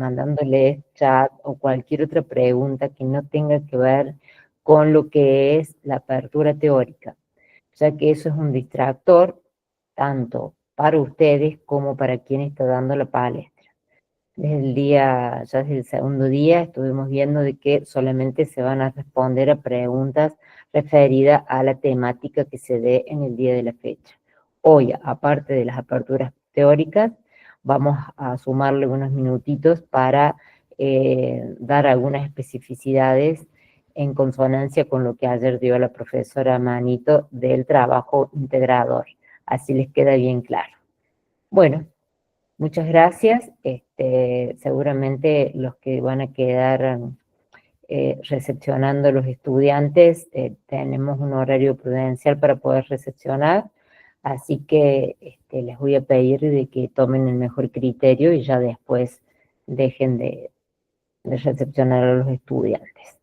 mandándoles chat o cualquier otra pregunta que no tenga que ver con lo que es la apertura teórica, ya que eso es un distractor tanto para ustedes como para quien está dando la palestra. Ya desde el segundo día, estuvimos viendo de que solamente se van a responder a preguntas referidas a la temática que se dé en el día de la fecha. Hoy, aparte de las aperturas teóricas, vamos a sumarle unos minutitos para dar algunas especificidades en consonancia con lo que ayer dio la profesora Manito del trabajo integrador. Así les queda bien claro. Bueno, muchas gracias. Seguramente los que van a quedar recepcionando los estudiantes, tenemos un horario prudencial para poder recepcionar, así que les voy a pedir de que tomen el mejor criterio y ya después dejen de recepcionar a los estudiantes.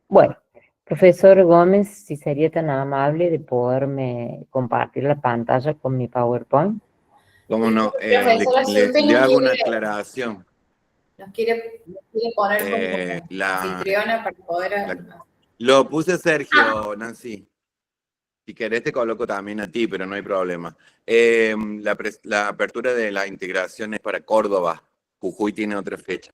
Bueno, profesor Gómez, si sería tan amable de poderme compartir la pantalla con mi PowerPoint. ¿Cómo no? Profesora, si usted le nos hago una quiere, aclaración. nos quiere poner como anfitriona para poder... Lo puse Sergio, Nancy. Si querés te coloco también a ti, pero no hay problema. La apertura de la integración es para Córdoba. Jujuy tiene otra fecha.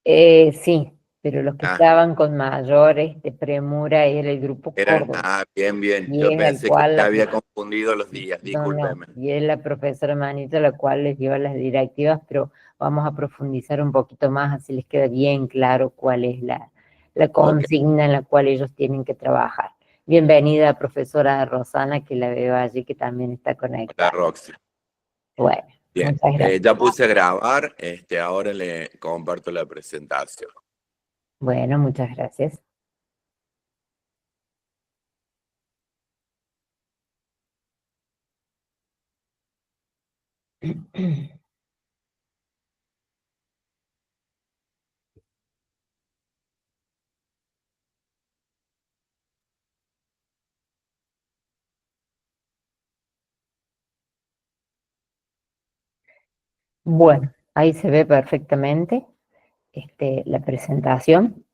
Sí, pero los que estaban con mayor premura era el grupo Córdoba. Bien. Y Yo es pensé que te había confundido los días, discúlpeme. No, y es la profesora Manito la cual les dio las directivas, pero vamos a profundizar un poquito más, así les queda bien claro cuál es la consigna en la cual ellos tienen que trabajar. Bienvenida, profesora Rosana, que la veo allí, que también está conectada. Hola, Roxy. Bueno, bien. Muchas gracias. Ya puse a grabar, ahora le comparto la presentación. Bueno, muchas gracias. Bueno, ahí se ve perfectamente la presentación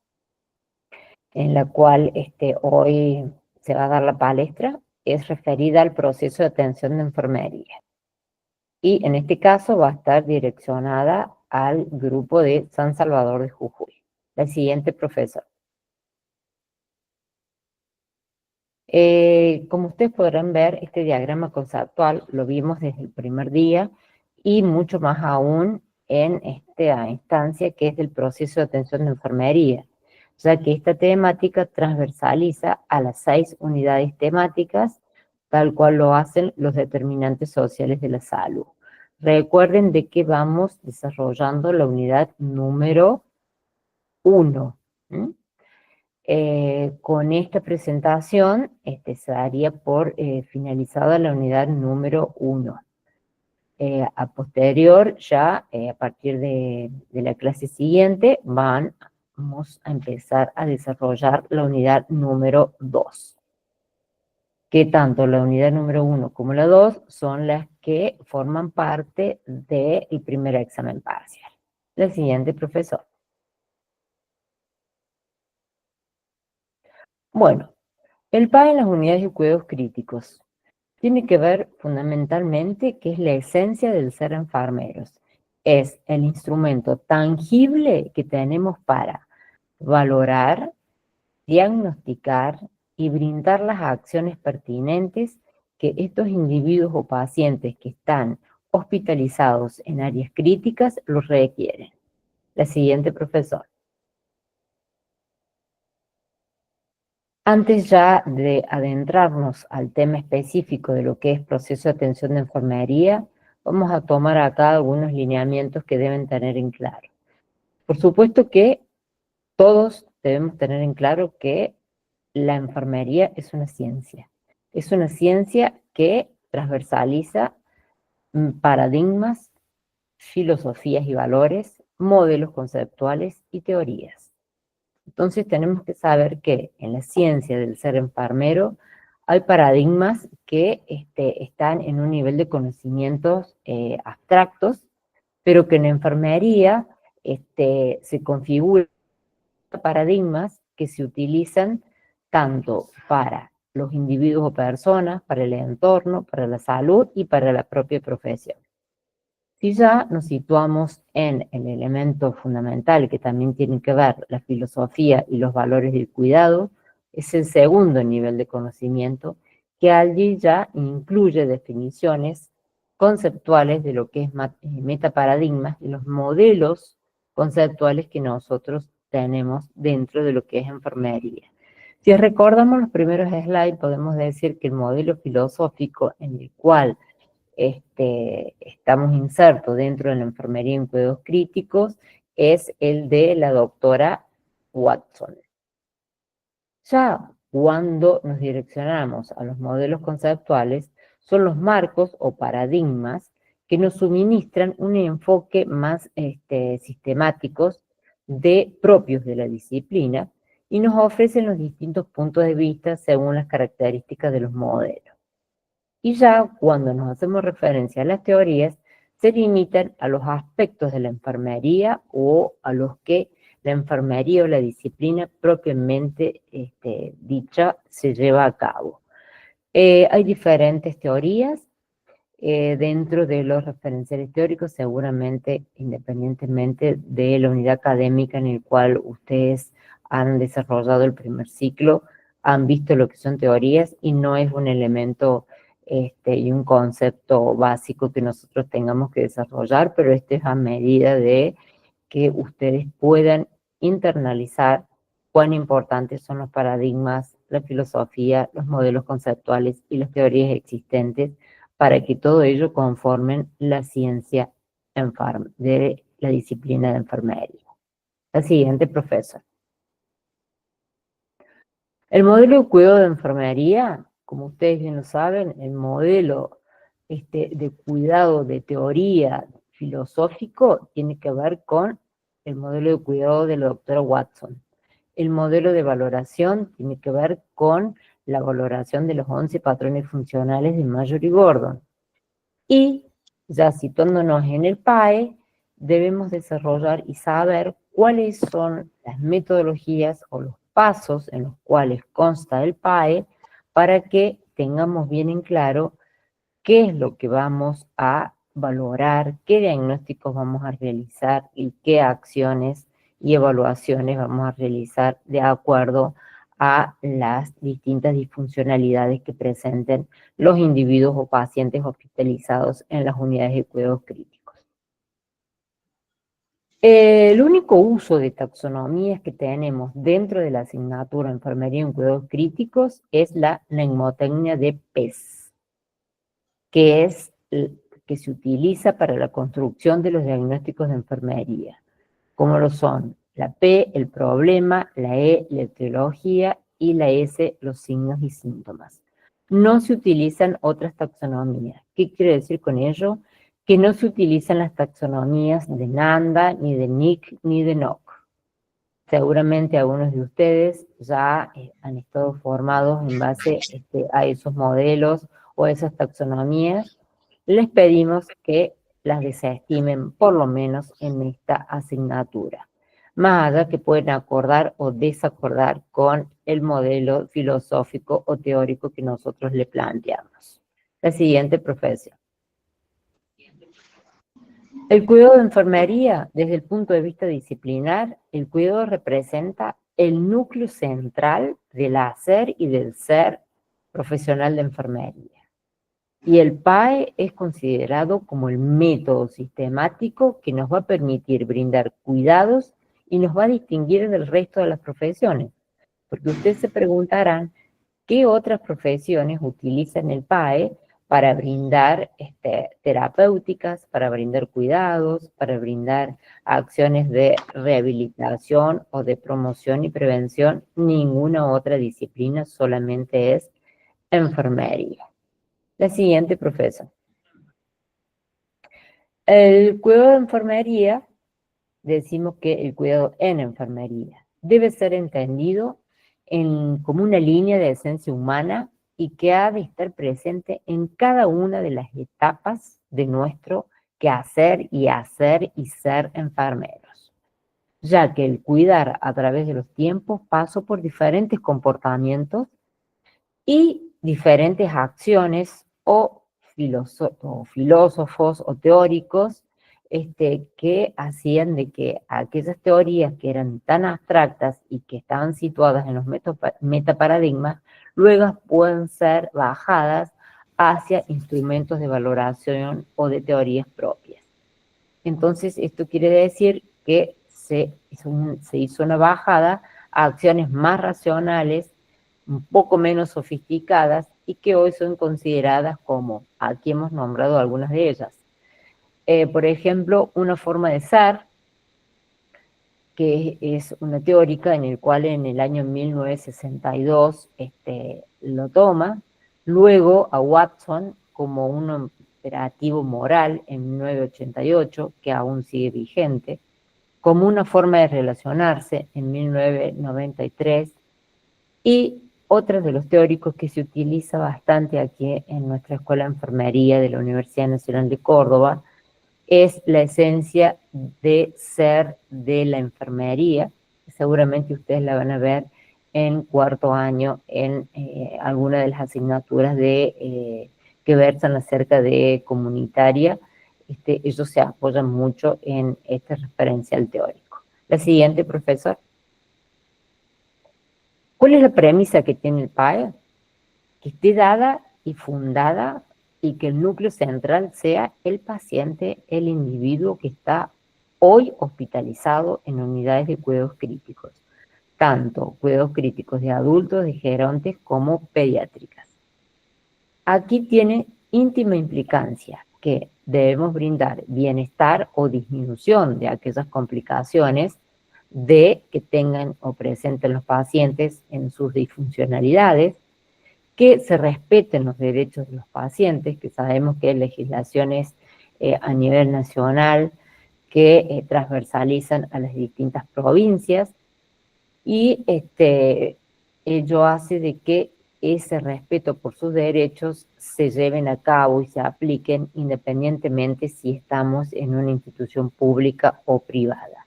en la cual hoy se va a dar la palestra, es referida al proceso de atención de enfermería. Y en este caso va a estar direccionada al grupo de San Salvador de Jujuy. La siguiente, profesor. Como ustedes podrán ver, este diagrama conceptual lo vimos desde el primer día y mucho más aún en esta instancia que es del proceso de atención de enfermería, ya que esta temática transversaliza a las 6 unidades temáticas, tal cual lo hacen los determinantes sociales de la salud. Recuerden de que vamos desarrollando la unidad número 1. Con esta presentación se daría por finalizada la unidad número 1. A posterior, ya a partir de la clase siguiente, vamos a empezar a desarrollar la unidad número 2. Que tanto la unidad número 1 como la 2 son las que forman parte del primer examen parcial. La siguiente, profesor. Bueno, el PA en las unidades de cuidados críticos tiene que ver fundamentalmente que es la esencia del ser enfermeros. Es el instrumento tangible que tenemos para valorar, diagnosticar y brindar las acciones pertinentes que estos individuos o pacientes que están hospitalizados en áreas críticas los requieren. La siguiente, profesor. Antes ya de adentrarnos al tema específico de lo que es proceso de atención de enfermería, vamos a tomar acá algunos lineamientos que deben tener en claro. Por supuesto que todos debemos tener en claro que la enfermería es una ciencia. Es una ciencia que transversaliza paradigmas, filosofías y valores, modelos conceptuales y teorías. Entonces tenemos que saber que en la ciencia del ser enfermero hay paradigmas que están en un nivel de conocimientos abstractos, pero que en enfermería se configuran paradigmas que se utilizan tanto para los individuos o personas, para el entorno, para la salud y para la propia profesión. Si ya nos situamos en el elemento fundamental que también tiene que ver la filosofía y los valores del cuidado, es el segundo nivel de conocimiento que allí ya incluye definiciones conceptuales de lo que es metaparadigmas y los modelos conceptuales que nosotros tenemos dentro de lo que es enfermería. Si recordamos los primeros slides, podemos decir que el modelo filosófico en el cual estamos insertos dentro de la enfermería en cuidados críticos es el de la doctora Watson. Ya cuando nos direccionamos a los modelos conceptuales, son los marcos o paradigmas que nos suministran un enfoque más sistemáticos propios de la disciplina y nos ofrecen los distintos puntos de vista según las características de los modelos. Y ya cuando nos hacemos referencia a las teorías, se limitan a los aspectos de la enfermería o a los que la enfermería o la disciplina propiamente dicha se lleva a cabo. Hay diferentes teorías dentro de los referenciales teóricos, seguramente independientemente de la unidad académica en el cual ustedes han desarrollado el primer ciclo, han visto lo que son teorías y no es un elemento y un concepto básico que nosotros tengamos que desarrollar, pero esto es a medida de que ustedes puedan internalizar cuán importantes son los paradigmas, la filosofía, los modelos conceptuales y las teorías existentes para que todo ello conformen la ciencia de la disciplina de enfermería. La siguiente, profesor. El modelo de cuidado de enfermería, como ustedes bien lo saben, el modelo de cuidado de teoría filosófico tiene que ver con el modelo de cuidado de la doctora Watson. El modelo de valoración tiene que ver con la valoración de los 11 patrones funcionales de Major y Gordon. Y ya situándonos en el PAE, debemos desarrollar y saber cuáles son las metodologías o los pasos en los cuales consta el PAE para que tengamos bien en claro qué es lo que vamos a valorar, qué diagnósticos vamos a realizar y qué acciones y evaluaciones vamos a realizar de acuerdo a las distintas disfuncionalidades que presenten los individuos o pacientes hospitalizados en las unidades de cuidados críticos. El único uso de taxonomías que tenemos dentro de la asignatura Enfermería en Cuidados Críticos es la mnemotecnia de PES, que es que se utiliza para la construcción de los diagnósticos de enfermería, como lo son la P, el problema, la E, la etiología, y la S, los signos y síntomas. No se utilizan otras taxonomías. ¿Qué quiere decir con ello? Que no se utilizan las taxonomías de Nanda, ni de Nick, ni de Nock. Seguramente algunos de ustedes ya han estado formados en base a esos modelos o a esas taxonomías. Les pedimos que las desestimen por lo menos en esta asignatura. Más allá que pueden acordar o desacordar con el modelo filosófico o teórico que nosotros le planteamos. La siguiente, profesión. El cuidado de enfermería, desde el punto de vista disciplinar, el cuidado representa el núcleo central del hacer y del ser profesional de enfermería. Y el PAE es considerado como el método sistemático que nos va a permitir brindar cuidados y nos va a distinguir del resto de las profesiones. Porque ustedes se preguntarán, ¿qué otras profesiones utilizan el PAE para brindar terapéuticas, para brindar cuidados, para brindar acciones de rehabilitación o de promoción y prevención? Ninguna otra disciplina, solamente es enfermería. La siguiente, profesor. El cuidado de enfermería, decimos que el cuidado en enfermería debe ser entendido como una línea de esencia humana y que ha de estar presente en cada una de las etapas de nuestro quehacer y hacer y ser enfermeros. ya que el cuidar a través de los tiempos pasó por diferentes comportamientos y diferentes acciones o filósofos o teóricos que hacían de que aquellas teorías que eran tan abstractas y que estaban situadas en los metaparadigmas, luego pueden ser bajadas hacia instrumentos de valoración o de teorías propias. Entonces, esto quiere decir que se hizo una bajada a acciones más racionales, un poco menos sofisticadas y que hoy son consideradas como, aquí hemos nombrado algunas de ellas. Por ejemplo, una forma de ser, que es una teórica en el cual en el año 1962 lo toma, luego a Watson como un imperativo moral en 1988, que aún sigue vigente, como una forma de relacionarse en 1993, y otro de los teóricos que se utiliza bastante aquí en nuestra Escuela de Enfermería de la Universidad Nacional de Córdoba es la esencia de ser de la enfermería. Seguramente ustedes la van a ver en cuarto año en alguna de las asignaturas que versan acerca de comunitaria. Ellos se apoyan mucho en este referencial teórico. La siguiente, profesor. ¿Cuál es la premisa que tiene el PAE? Que esté dada y fundada y que el núcleo central sea el paciente, el individuo que está hoy hospitalizado en unidades de cuidados críticos, tanto cuidados críticos de adultos, de gerontes como pediátricas. Aquí tiene íntima implicancia que debemos brindar bienestar o disminución de aquellas complicaciones de que tengan o presenten los pacientes en sus disfuncionalidades, que se respeten los derechos de los pacientes, que sabemos que hay legislaciones a nivel nacional que transversalizan a las distintas provincias, y ello hace de que ese respeto por sus derechos se lleven a cabo y se apliquen independientemente si estamos en una institución pública o privada.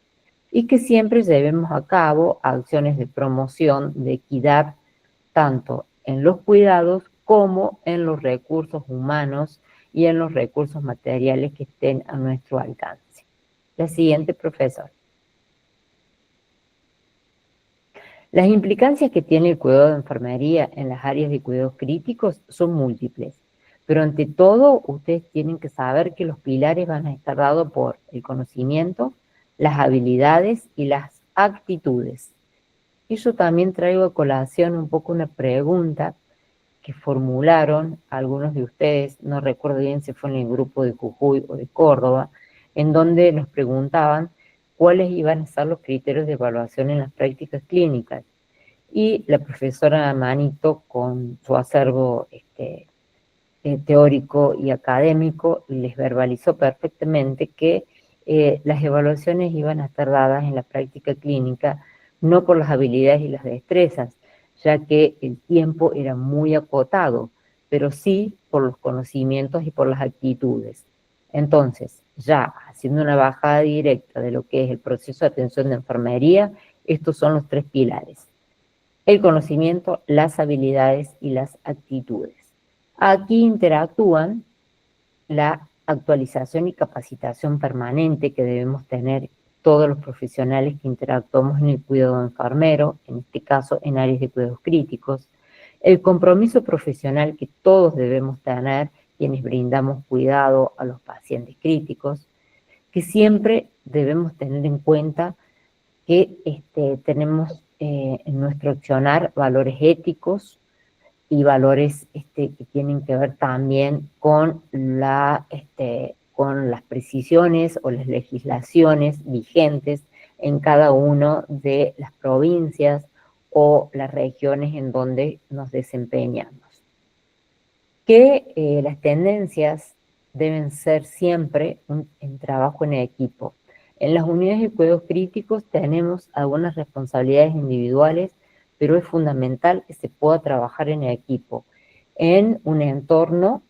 Y que siempre llevemos a cabo acciones de promoción de equidad, tanto en los cuidados como en los recursos humanos y en los recursos materiales que estén a nuestro alcance. La siguiente, profesor. Las implicancias que tiene el cuidado de enfermería en las áreas de cuidados críticos son múltiples, pero ante todo ustedes tienen que saber que los pilares van a estar dados por el conocimiento, las habilidades y las actitudes. Y yo también traigo a colación un poco una pregunta que formularon algunos de ustedes, no recuerdo bien si fue en el grupo de Jujuy o de Córdoba, en donde nos preguntaban cuáles iban a ser los criterios de evaluación en las prácticas clínicas. Y la profesora Manito, con su acervo teórico y académico, les verbalizó perfectamente que las evaluaciones iban a estar dadas en la práctica clínica no por las habilidades y las destrezas, ya que el tiempo era muy acotado, pero sí por los conocimientos y por las actitudes. Entonces, ya haciendo una bajada directa de lo que es el proceso de atención de enfermería, estos son los tres pilares: el conocimiento, las habilidades y las actitudes. Aquí interactúan la actualización y capacitación permanente que debemos tener todos los profesionales que interactuamos en el cuidado enfermero, en este caso en áreas de cuidados críticos, el compromiso profesional que todos debemos tener quienes brindamos cuidado a los pacientes críticos, que siempre debemos tener en cuenta que tenemos en nuestro accionar valores éticos y valores que tienen que ver también con las precisiones o las legislaciones vigentes en cada una de las provincias o las regiones en donde nos desempeñamos. Que las tendencias deben ser siempre en trabajo en equipo. En las unidades de cuidados críticos tenemos algunas responsabilidades individuales, pero es fundamental que se pueda trabajar en equipo, en un entorno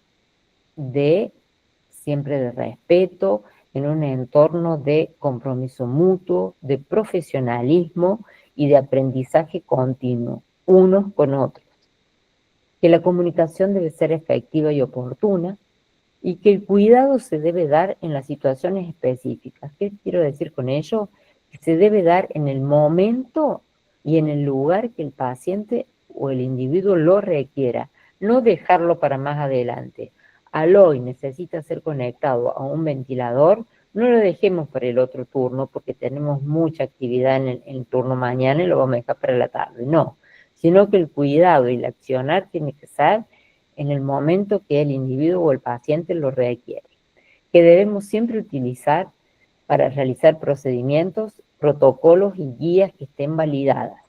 siempre de respeto, en un entorno de compromiso mutuo, de profesionalismo y de aprendizaje continuo, unos con otros. Que la comunicación debe ser efectiva y oportuna, y que el cuidado se debe dar en las situaciones específicas. ¿Qué quiero decir con ello? Que se debe dar en el momento y en el lugar que el paciente o el individuo lo requiera, no dejarlo para más adelante. Al hoy necesita ser conectado a un ventilador, no lo dejemos para el otro turno porque tenemos mucha actividad en el turno mañana y lo vamos a dejar para la tarde. No, sino que el cuidado y el accionar tiene que ser en el momento que el individuo o el paciente lo requiere, que debemos siempre utilizar para realizar procedimientos, protocolos y guías que estén validadas.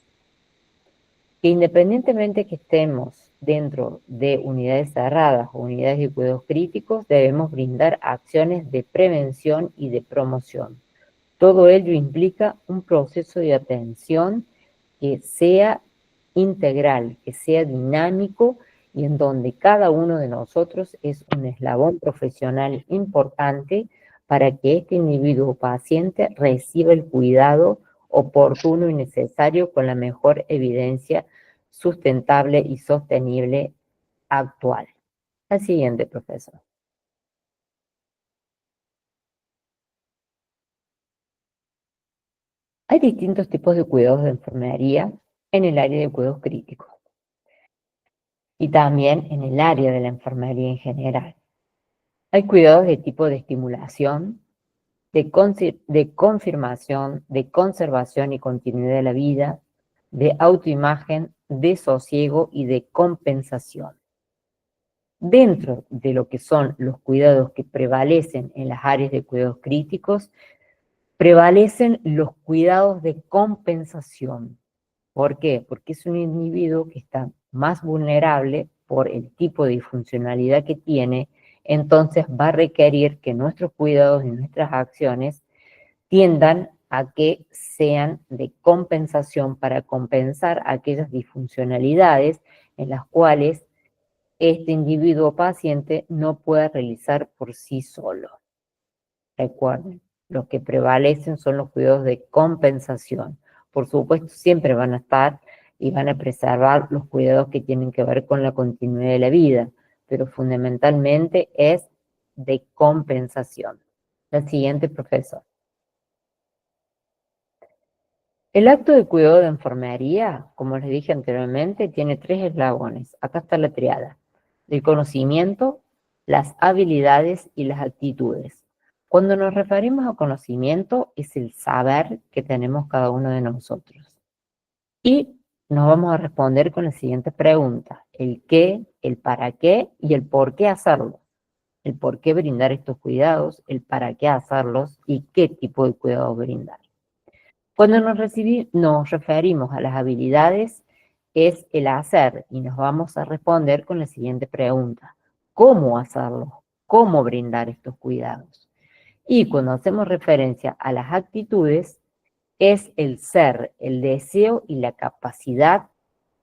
Que independientemente que estemos dentro de unidades cerradas o unidades de cuidados críticos, debemos brindar acciones de prevención y de promoción. Todo ello implica un proceso de atención que sea integral, que sea dinámico y en donde cada uno de nosotros es un eslabón profesional importante para que este individuo o paciente reciba el cuidado oportuno y necesario con la mejor evidencia sustentable y sostenible actual. La siguiente, profesor. Hay distintos tipos de cuidados de enfermería en el área de cuidados críticos y también en el área de la enfermería en general. Hay cuidados de tipo de estimulación, de confirmación, de conservación y continuidad de la vida, de autoimagen, de sosiego y de compensación. Dentro de lo que son los cuidados que prevalecen en las áreas de cuidados críticos, prevalecen los cuidados de compensación. ¿Por qué? Porque es un individuo que está más vulnerable por el tipo de disfuncionalidad que tiene, entonces va a requerir que nuestros cuidados y nuestras acciones tiendan a que sean de compensación para compensar aquellas disfuncionalidades en las cuales este individuo o paciente no puede realizar por sí solo. Recuerden, los que prevalecen son los cuidados de compensación. Por supuesto, siempre van a estar y van a preservar los cuidados que tienen que ver con la continuidad de la vida, pero fundamentalmente es de compensación. La siguiente, profesor. El acto de cuidado de enfermería, como les dije anteriormente, tiene 3 eslabones. Acá está la triada: el conocimiento, las habilidades y las actitudes. Cuando nos referimos a conocimiento, es el saber que tenemos cada uno de nosotros. Y nos vamos a responder con la siguiente pregunta: el qué, el para qué y el por qué hacerlo. El por qué brindar estos cuidados, el para qué hacerlos y qué tipo de cuidados brindar. Cuando nos referimos a las habilidades, es el hacer y nos vamos a responder con la siguiente pregunta: ¿cómo hacerlo? ¿Cómo brindar estos cuidados? Y cuando hacemos referencia a las actitudes, es el ser, el deseo y la capacidad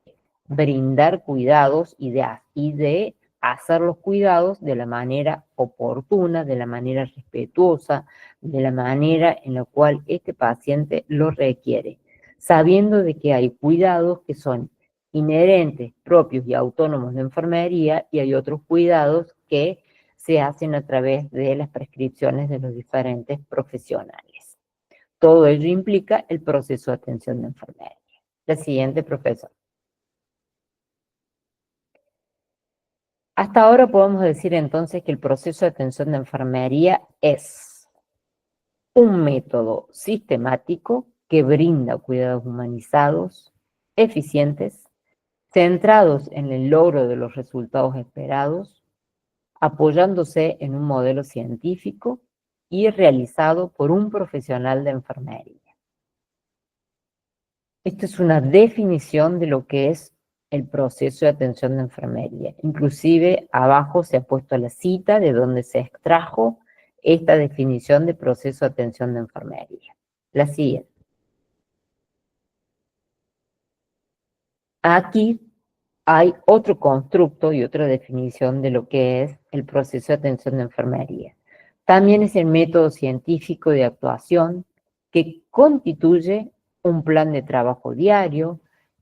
de brindar cuidados y de hacer los cuidados de la manera oportuna, de la manera respetuosa, de la manera en la cual este paciente lo requiere, sabiendo de que hay cuidados que son inherentes, propios y autónomos de enfermería, y hay otros cuidados que se hacen a través de las prescripciones de los diferentes profesionales. Todo ello implica el proceso de atención de enfermería. La siguiente, profesor. Hasta ahora podemos decir entonces que el proceso de atención de enfermería es un método sistemático que brinda cuidados humanizados, eficientes, centrados en el logro de los resultados esperados, apoyándose en un modelo científico y realizado por un profesional de enfermería. Esta es una definición de lo que es el proceso de atención de enfermería. Inclusive abajo se ha puesto la cita de donde se extrajo esta definición de proceso de atención de enfermería. La siguiente. Aquí hay otro constructo y otra definición de lo que es el proceso de atención de enfermería. También es el método científico de actuación que constituye un plan de trabajo diario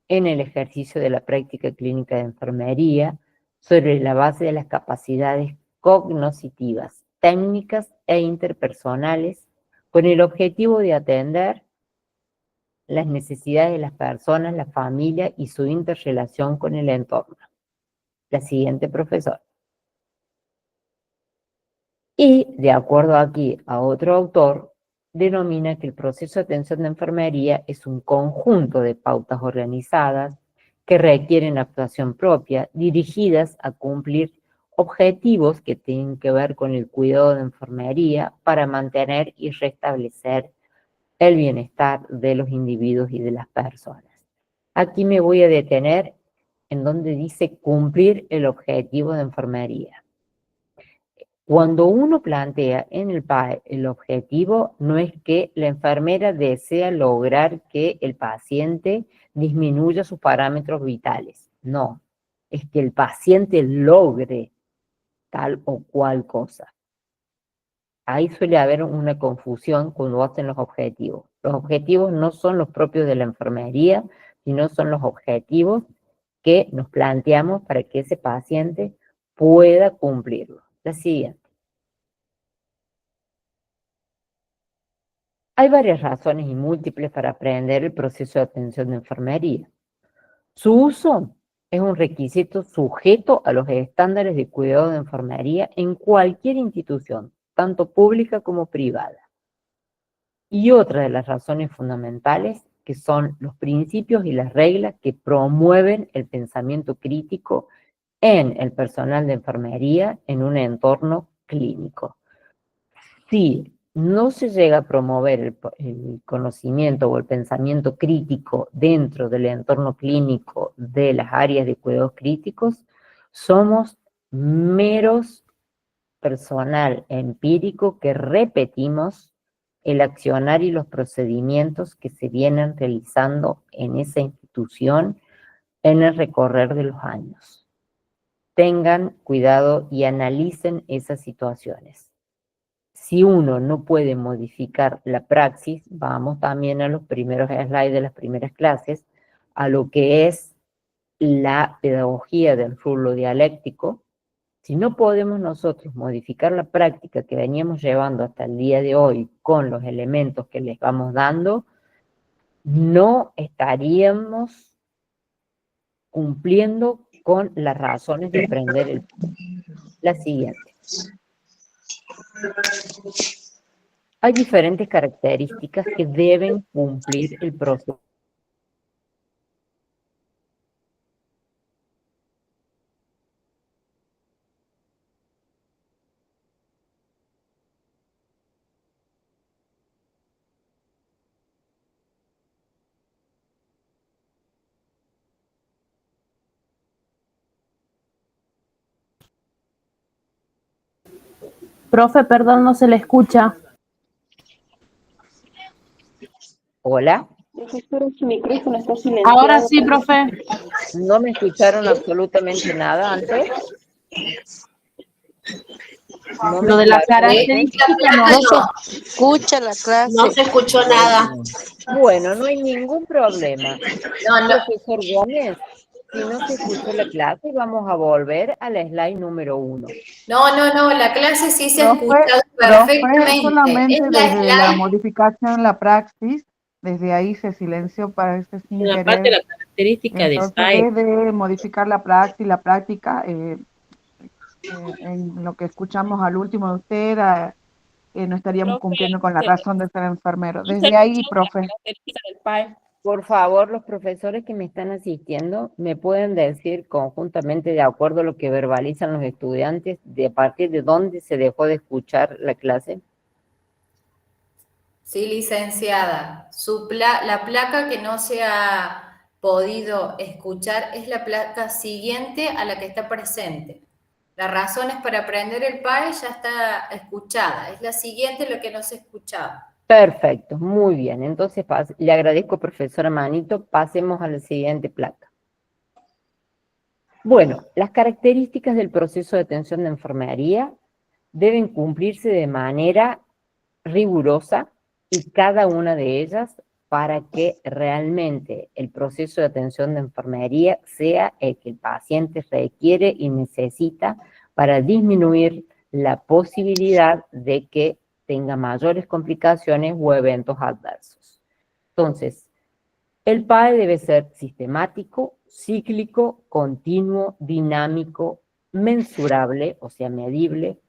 en el ejercicio de la práctica clínica de enfermería sobre la base de las capacidades cognitivas, técnicas e interpersonales con el objetivo de atender las necesidades de las personas, la familia y su interrelación con el entorno. La siguiente profesora. Y, de acuerdo aquí a otro autor, denomina que el proceso de atención de enfermería es un conjunto de pautas organizadas que requieren actuación propia, dirigidas a cumplir objetivos que tienen que ver con el cuidado de enfermería para mantener y restablecer el bienestar de los individuos y de las personas. Aquí me voy a detener en donde dice cumplir el objetivo de enfermería. Cuando uno plantea en el PAE el objetivo, no es que la enfermera desea lograr que el paciente disminuya sus parámetros vitales. No, es que el paciente logre tal o cual cosa. Ahí suele haber una confusión cuando hacen los objetivos. Los objetivos no son los propios de la enfermería, sino son los objetivos que nos planteamos para que ese paciente pueda cumplirlo. La siguiente. Hay varias razones y múltiples para aprender el proceso de atención de enfermería. Su uso es un requisito sujeto a los estándares de cuidado de enfermería en cualquier institución, tanto pública como privada. Y otra de las razones fundamentales, que son los principios y las reglas que promueven el pensamiento crítico en el personal de enfermería en un entorno clínico. Si no se llega a promover el conocimiento o el pensamiento crítico dentro del entorno clínico de las áreas de cuidados críticos, somos meros personal empírico que repetimos el accionar y los procedimientos que se vienen realizando en esa institución en el recorrer de los años. Tengan cuidado y analicen esas situaciones. Si uno no puede modificar la praxis, vamos también a los primeros slides de las primeras clases, a lo que es la pedagogía del rulo dialéctico. Si no podemos nosotros modificar la práctica que veníamos llevando hasta el día de hoy con los elementos que les vamos dando, no estaríamos cumpliendo con las razones de aprender el... La siguiente. Hay diferentes características que deben cumplir el proceso. Profe, perdón, no se le escucha. ¿Hola? Profesora, su micrófono está silenciado. Ahora sí, profe. ¿No me escucharon absolutamente nada antes? No me Lo de la escucharon. característica no se escucha la clase. No se escuchó nada. Bueno, no hay ningún problema. No, Profesor Gómez, si no se escuchó la clase, vamos a volver al slide número 1. no, la clase sí se ha Profe, escuchado profe, perfectamente. solamente Es la desde la slide. modificación en la praxis, desde ahí se silenció para este sin En la querer. parte de la característica de Entonces, style. desde modificar la práctica, en lo que escuchamos al último de usted, no estaríamos Profe, cumpliendo con la se- razón de ser enfermero. no se Desde ahí, escuchó profe. la característica del PAE. Por favor, los profesores que me están asistiendo, ¿me pueden decir conjuntamente, de acuerdo a lo que verbalizan los estudiantes, de a partir de dónde se dejó de escuchar la clase? Sí, licenciada. La placa que no se ha podido escuchar es la placa siguiente a la que está presente. Las razones para aprender el PAE ya está escuchada. Es la siguiente lo que no se escuchaba. Perfecto, muy bien. Entonces, le agradezco, profesora Manito. Pasemos a la siguiente placa. Bueno, las características del proceso de atención de enfermería deben cumplirse de manera rigurosa y cada una de ellas para que realmente el proceso de atención de enfermería sea el que el paciente requiere y necesita para disminuir la posibilidad de que tenga mayores complicaciones o eventos adversos. Entonces, el PAE debe ser sistemático, cíclico, continuo, dinámico, mensurable, o sea, medible,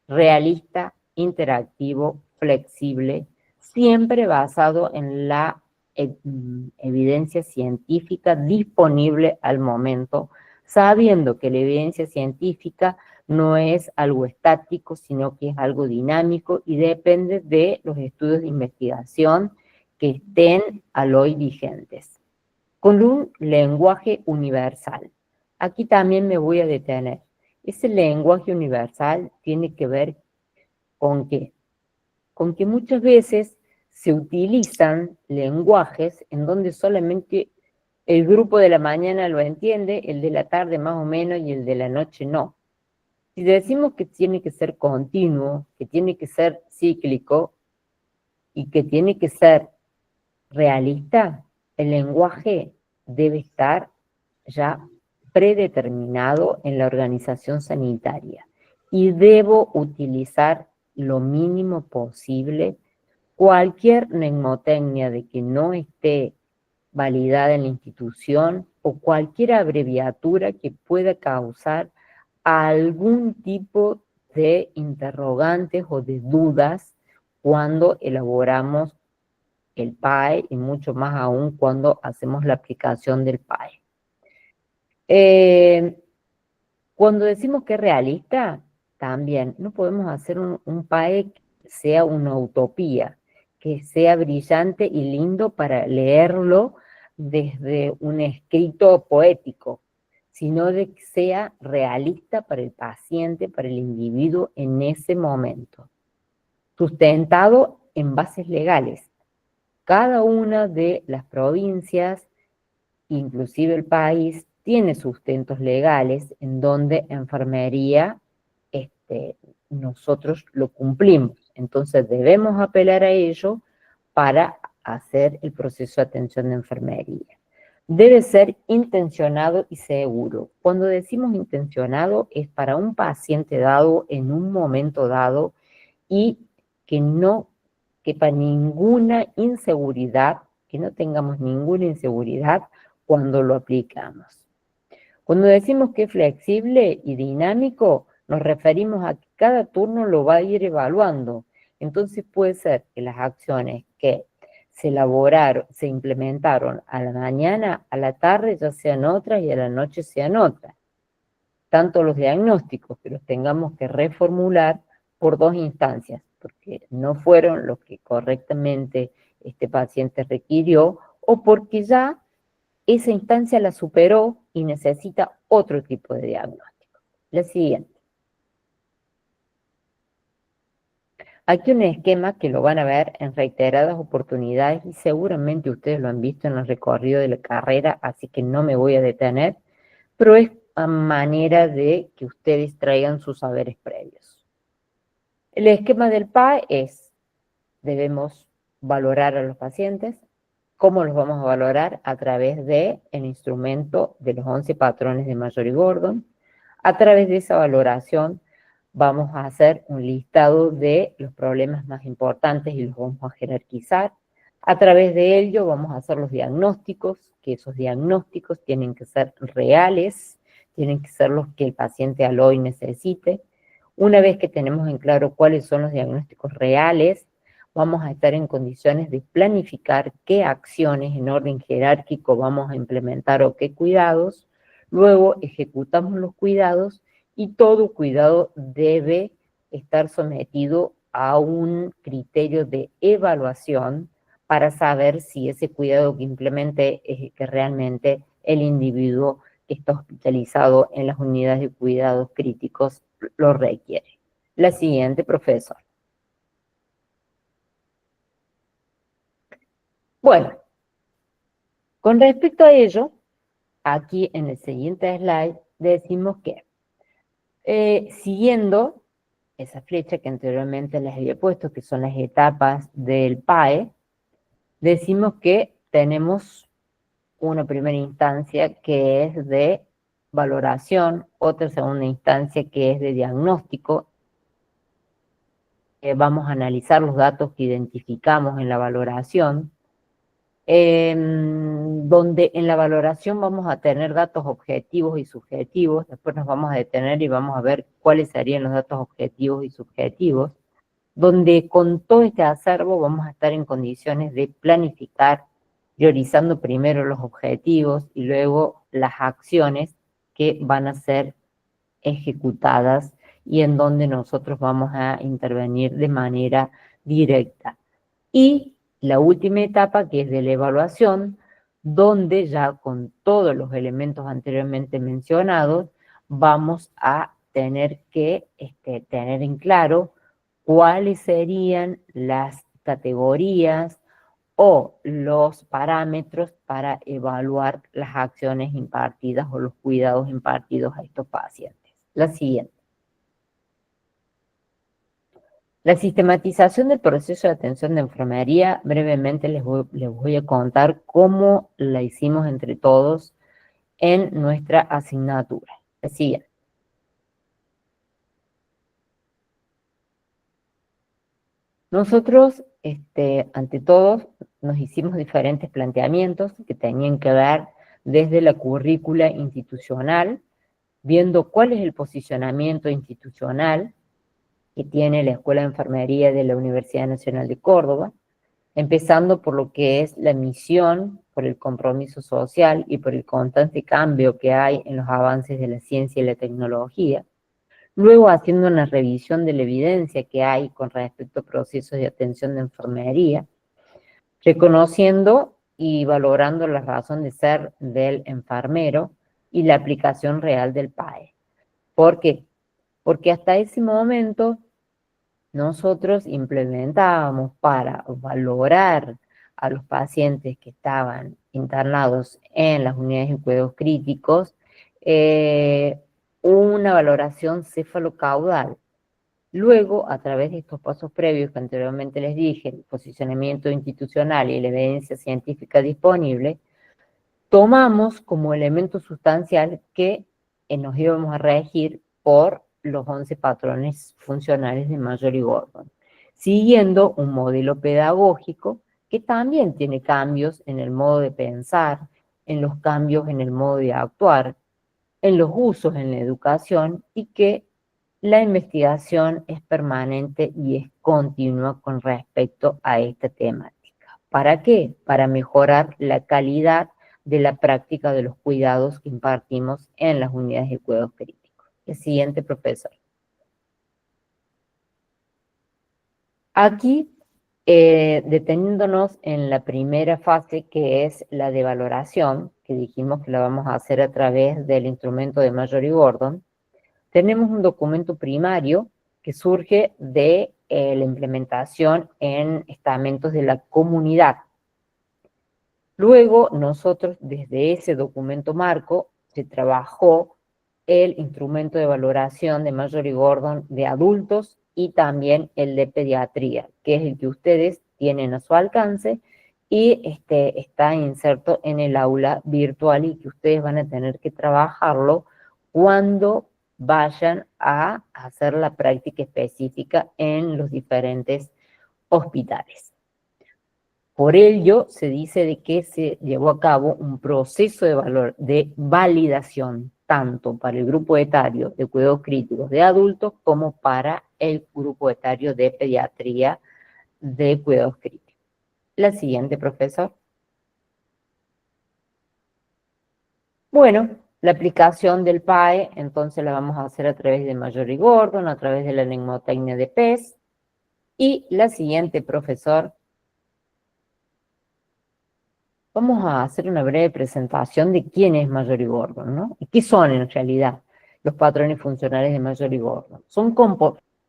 realista, interactivo, flexible, siempre basado en la evidencia científica disponible al momento, sabiendo que la evidencia científica no es algo estático, sino que es algo dinámico y depende de los estudios de investigación que estén al hoy vigentes, con un lenguaje universal. Aquí también me voy a detener. Ese lenguaje universal tiene que ver con que muchas veces se utilizan lenguajes en donde solamente el grupo de la mañana lo entiende, el de la tarde más o menos y el de la noche no. Si decimos que tiene que ser continuo, que tiene que ser cíclico y que tiene que ser realista, el lenguaje debe estar ya predeterminado en la organización sanitaria y debo utilizar lo mínimo posible cualquier mnemotecnia de que no esté validada en la institución o cualquier abreviatura que pueda causar algún tipo de interrogantes o de dudas cuando elaboramos el PAE y mucho más aún cuando hacemos la aplicación del PAE. Cuando decimos que es realista, también no podemos hacer un PAE que sea una utopía, que sea brillante y lindo para leerlo desde un escrito poético, sino de que sea realista para el paciente, para el individuo en ese momento, sustentado en bases legales. Cada una de las provincias, inclusive el país, tiene sustentos legales en donde enfermería nosotros lo cumplimos. Entonces debemos apelar a ello para hacer el proceso de atención de enfermería. Debe ser intencionado y seguro. Cuando decimos intencionado es para un paciente dado en un momento dado y que no quepa ninguna inseguridad, que no tengamos ninguna inseguridad cuando lo aplicamos. Cuando decimos que es flexible y dinámico, nos referimos a que cada turno lo va a ir evaluando. Entonces puede ser que las acciones que se elaboraron, se implementaron a la mañana, a la tarde ya sean otras y a la noche sean otras. Tanto los diagnósticos que los tengamos que reformular por dos instancias, porque no fueron los que correctamente este paciente requirió o porque ya esa instancia la superó y necesita otro tipo de diagnóstico. La siguiente. Aquí un esquema que lo van a ver en reiteradas oportunidades y seguramente ustedes lo han visto en el recorrido de la carrera, así que no me voy a detener, pero es a manera de que ustedes traigan sus saberes previos. El esquema del PAE es, debemos valorar a los pacientes. ¿Cómo los vamos a valorar? A través del instrumento de los 11 patrones de Major y Gordon. A través de esa valoración vamos a hacer un listado de los problemas más importantes y los vamos a jerarquizar. A través de ello vamos a hacer los diagnósticos, que esos diagnósticos tienen que ser reales, tienen que ser los que el paciente al hoy necesite. Una vez que tenemos en claro cuáles son los diagnósticos reales, vamos a estar en condiciones de planificar qué acciones en orden jerárquico vamos a implementar o qué cuidados. Luego ejecutamos los cuidados y todo cuidado debe estar sometido a un criterio de evaluación para saber si ese cuidado que implemente es que realmente el individuo que está hospitalizado en las unidades de cuidados críticos lo requiere. La siguiente, profesor. Bueno, con respecto a ello, aquí en el siguiente slide decimos que siguiendo esa flecha que anteriormente les había puesto, que son las etapas del PAE, decimos que tenemos una primera instancia que es de valoración, otra segunda instancia que es de diagnóstico. Vamos a analizar los datos que identificamos en la valoración, donde en la valoración vamos a tener datos objetivos y subjetivos. Después nos vamos a detener y vamos a ver cuáles serían los datos objetivos y subjetivos, donde con todo este acervo vamos a estar en condiciones de planificar, priorizando primero los objetivos y luego las acciones que van a ser ejecutadas y en donde nosotros vamos a intervenir de manera directa. Y la última etapa, que es de la evaluación, donde ya con todos los elementos anteriormente mencionados, vamos a tener que tener en claro cuáles serían las categorías o los parámetros para evaluar las acciones impartidas o los cuidados impartidos a estos pacientes. La siguiente. La sistematización del proceso de atención de enfermería, brevemente les voy a contar cómo la hicimos entre todos en nuestra asignatura. La siguiente. Nosotros, ante todo, nos hicimos diferentes planteamientos que tenían que ver desde la currícula institucional, viendo cuál es el posicionamiento institucional que tiene la Escuela de Enfermería de la Universidad Nacional de Córdoba, empezando por lo que es la misión, por el compromiso social y por el constante cambio que hay en los avances de la ciencia y la tecnología. Luego haciendo una revisión de la evidencia que hay con respecto a procesos de atención de enfermería, reconociendo y valorando la razón de ser del enfermero y la aplicación real del PAE. ¿Por qué? Porque hasta ese momento nosotros implementábamos para valorar a los pacientes que estaban internados en las unidades de cuidados críticos una valoración cefalocaudal. Luego, a través de estos pasos previos que anteriormente les dije, el posicionamiento institucional y la evidencia científica disponible, tomamos como elemento sustancial que nos íbamos a regir por los 11 patrones funcionales de Major y Gordon, siguiendo un modelo pedagógico que también tiene cambios en el modo de pensar, en los cambios en el modo de actuar, en los usos en la educación, y que la investigación es permanente y es continua con respecto a esta temática. ¿Para qué? Para mejorar la calidad de la práctica de los cuidados que impartimos en las unidades de cuidados críticos. El siguiente, profesor. Aquí, deteniéndonos en la primera fase, que es la de valoración, que dijimos que la vamos a hacer a través del instrumento de Major y Gordon, tenemos un documento primario que surge de la implementación en estamentos de la comunidad. Luego, nosotros, desde ese documento marco, se trabajó el instrumento de valoración de Major y Gordon de adultos y también el de pediatría, que es el que ustedes tienen a su alcance y está inserto en el aula virtual y que ustedes van a tener que trabajarlo cuando vayan a hacer la práctica específica en los diferentes hospitales. Por ello, se dice de que se llevó a cabo un proceso de validación, tanto para el grupo etario de cuidados críticos de adultos como para el grupo etario de pediatría de cuidados críticos. La siguiente, profesor. Bueno, la aplicación del PAE, entonces la vamos a hacer a través de Major y Gordon, a través de la mnemotecnia de PES. Y la siguiente, profesor. Vamos a hacer una breve presentación de quién es Major y Gordon, ¿no? ¿Y qué son en realidad los patrones funcionales de Major y Gordon? Son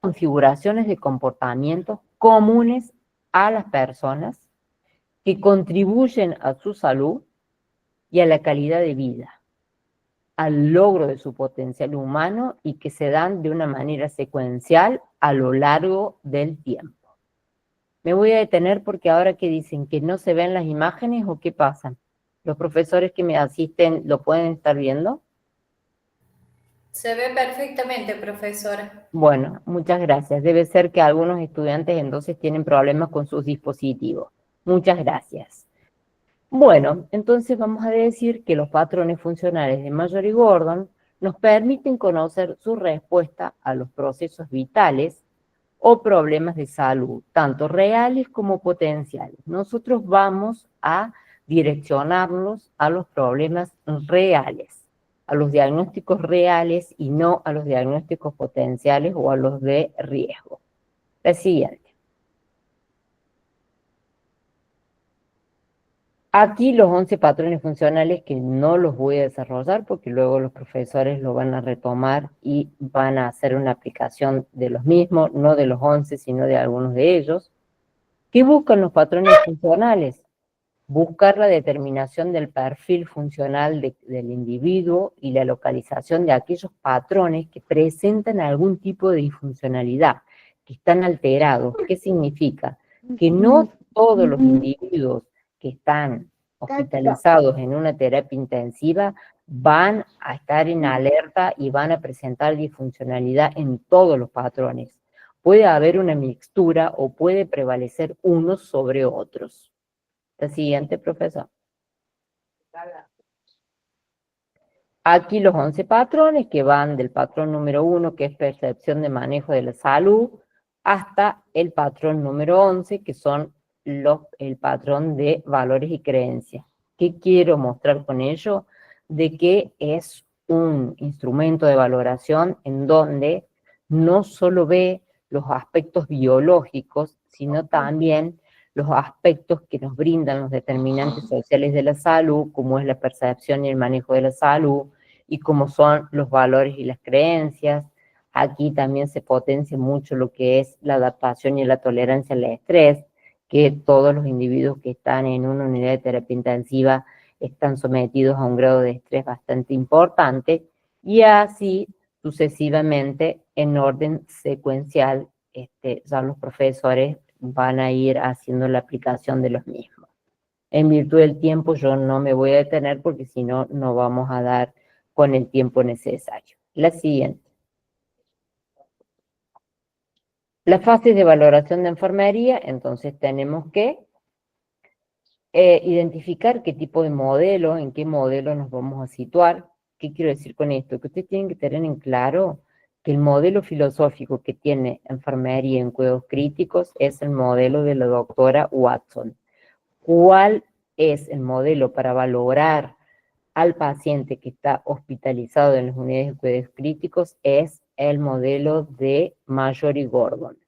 configuraciones de comportamientos comunes a las personas que contribuyen a su salud y a la calidad de vida, al logro de su potencial humano y que se dan de una manera secuencial a lo largo del tiempo. Me voy a detener porque ahora que dicen que no se ven las imágenes o qué pasa. ¿Los profesores que me asisten lo pueden estar viendo? Se ve perfectamente, profesora. Bueno, muchas gracias. Debe ser que algunos estudiantes entonces tienen problemas con sus dispositivos. Muchas gracias. Bueno, entonces vamos a decir que los patrones funcionales de Major y Gordon nos permiten conocer su respuesta a los procesos vitales o problemas de salud, tanto reales como potenciales. Nosotros vamos a direccionarlos a los problemas reales, a los diagnósticos reales y no a los diagnósticos potenciales o a los de riesgo. La siguiente. Aquí los 11 patrones funcionales que no los voy a desarrollar porque luego los profesores lo van a retomar y van a hacer una aplicación de los mismos, no de los 11, sino de algunos de ellos. ¿Qué buscan los patrones funcionales? Buscar la determinación del perfil funcional del individuo y la localización de aquellos patrones que presentan algún tipo de disfuncionalidad, que están alterados. ¿Qué significa? Que no todos los individuos que están hospitalizados en una terapia intensiva van a estar en alerta y van a presentar disfuncionalidad en todos los patrones. Puede haber una mixtura o puede prevalecer unos sobre otros. La siguiente, profesor. Aquí los 11 patrones que van del patrón número 1, que es percepción de manejo de la salud, hasta el patrón número 11, que son el patrón de valores y creencias. ¿Qué quiero mostrar con ello? De que es un instrumento de valoración en donde no solo ve los aspectos biológicos, sino también los aspectos que nos brindan los determinantes sociales de la salud, como es la percepción y el manejo de la salud, y como son los valores y las creencias. Aquí también se potencia mucho lo que es la adaptación y la tolerancia al estrés, que todos los individuos que están en una unidad de terapia intensiva están sometidos a un grado de estrés bastante importante, y así sucesivamente en orden secuencial, ya los profesores van a ir haciendo la aplicación de los mismos. En virtud del tiempo yo no me voy a detener porque si no, no vamos a dar con el tiempo necesario. La siguiente. Las fases de valoración de enfermería, entonces tenemos que identificar qué tipo de modelo, en qué modelo nos vamos a situar. ¿Qué quiero decir con esto? Que ustedes tienen que tener en claro que el modelo filosófico que tiene enfermería en cuidados críticos es el modelo de la doctora Watson. ¿Cuál es el modelo para valorar al paciente que está hospitalizado en las unidades de cuidados críticos? Es el modelo de Major y Gordon.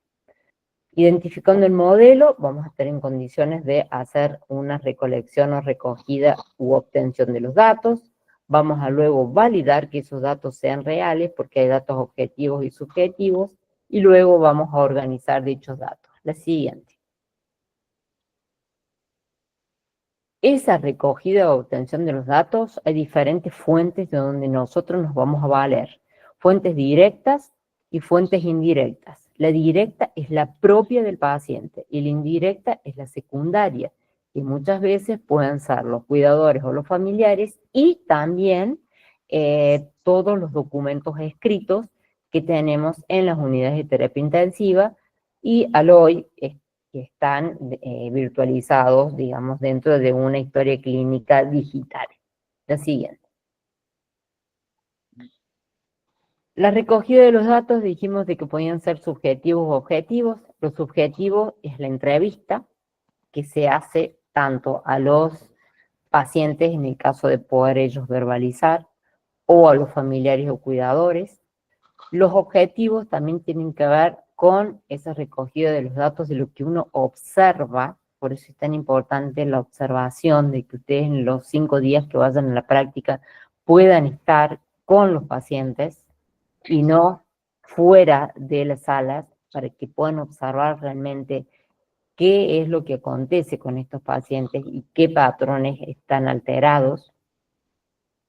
Identificando el modelo, vamos a estar en condiciones de hacer una recolección o recogida u obtención de los datos. Vamos a luego validar que esos datos sean reales, porque hay datos objetivos y subjetivos, y luego vamos a organizar dichos datos. La siguiente. Esa recogida o obtención de los datos, hay diferentes fuentes de donde nosotros nos vamos a valer. Fuentes directas y fuentes indirectas. La directa es la propia del paciente y la indirecta es la secundaria, y muchas veces pueden ser los cuidadores o los familiares, y también todos los documentos escritos que tenemos en las unidades de terapia intensiva y al hoy que están virtualizados, digamos, dentro de una historia clínica digital. La siguiente. La recogida de los datos dijimos de que podían ser subjetivos o objetivos. Lo subjetivo es la entrevista que se hace tanto a los pacientes, en el caso de poder ellos verbalizar, o a los familiares o cuidadores. Los objetivos también tienen que ver con esa recogida de los datos de lo que uno observa. Por eso es tan importante la observación, de que ustedes en los 5 días que vayan a la práctica puedan estar con los pacientes y no fuera de las salas, para que puedan observar realmente qué es lo que acontece con estos pacientes y qué patrones están alterados.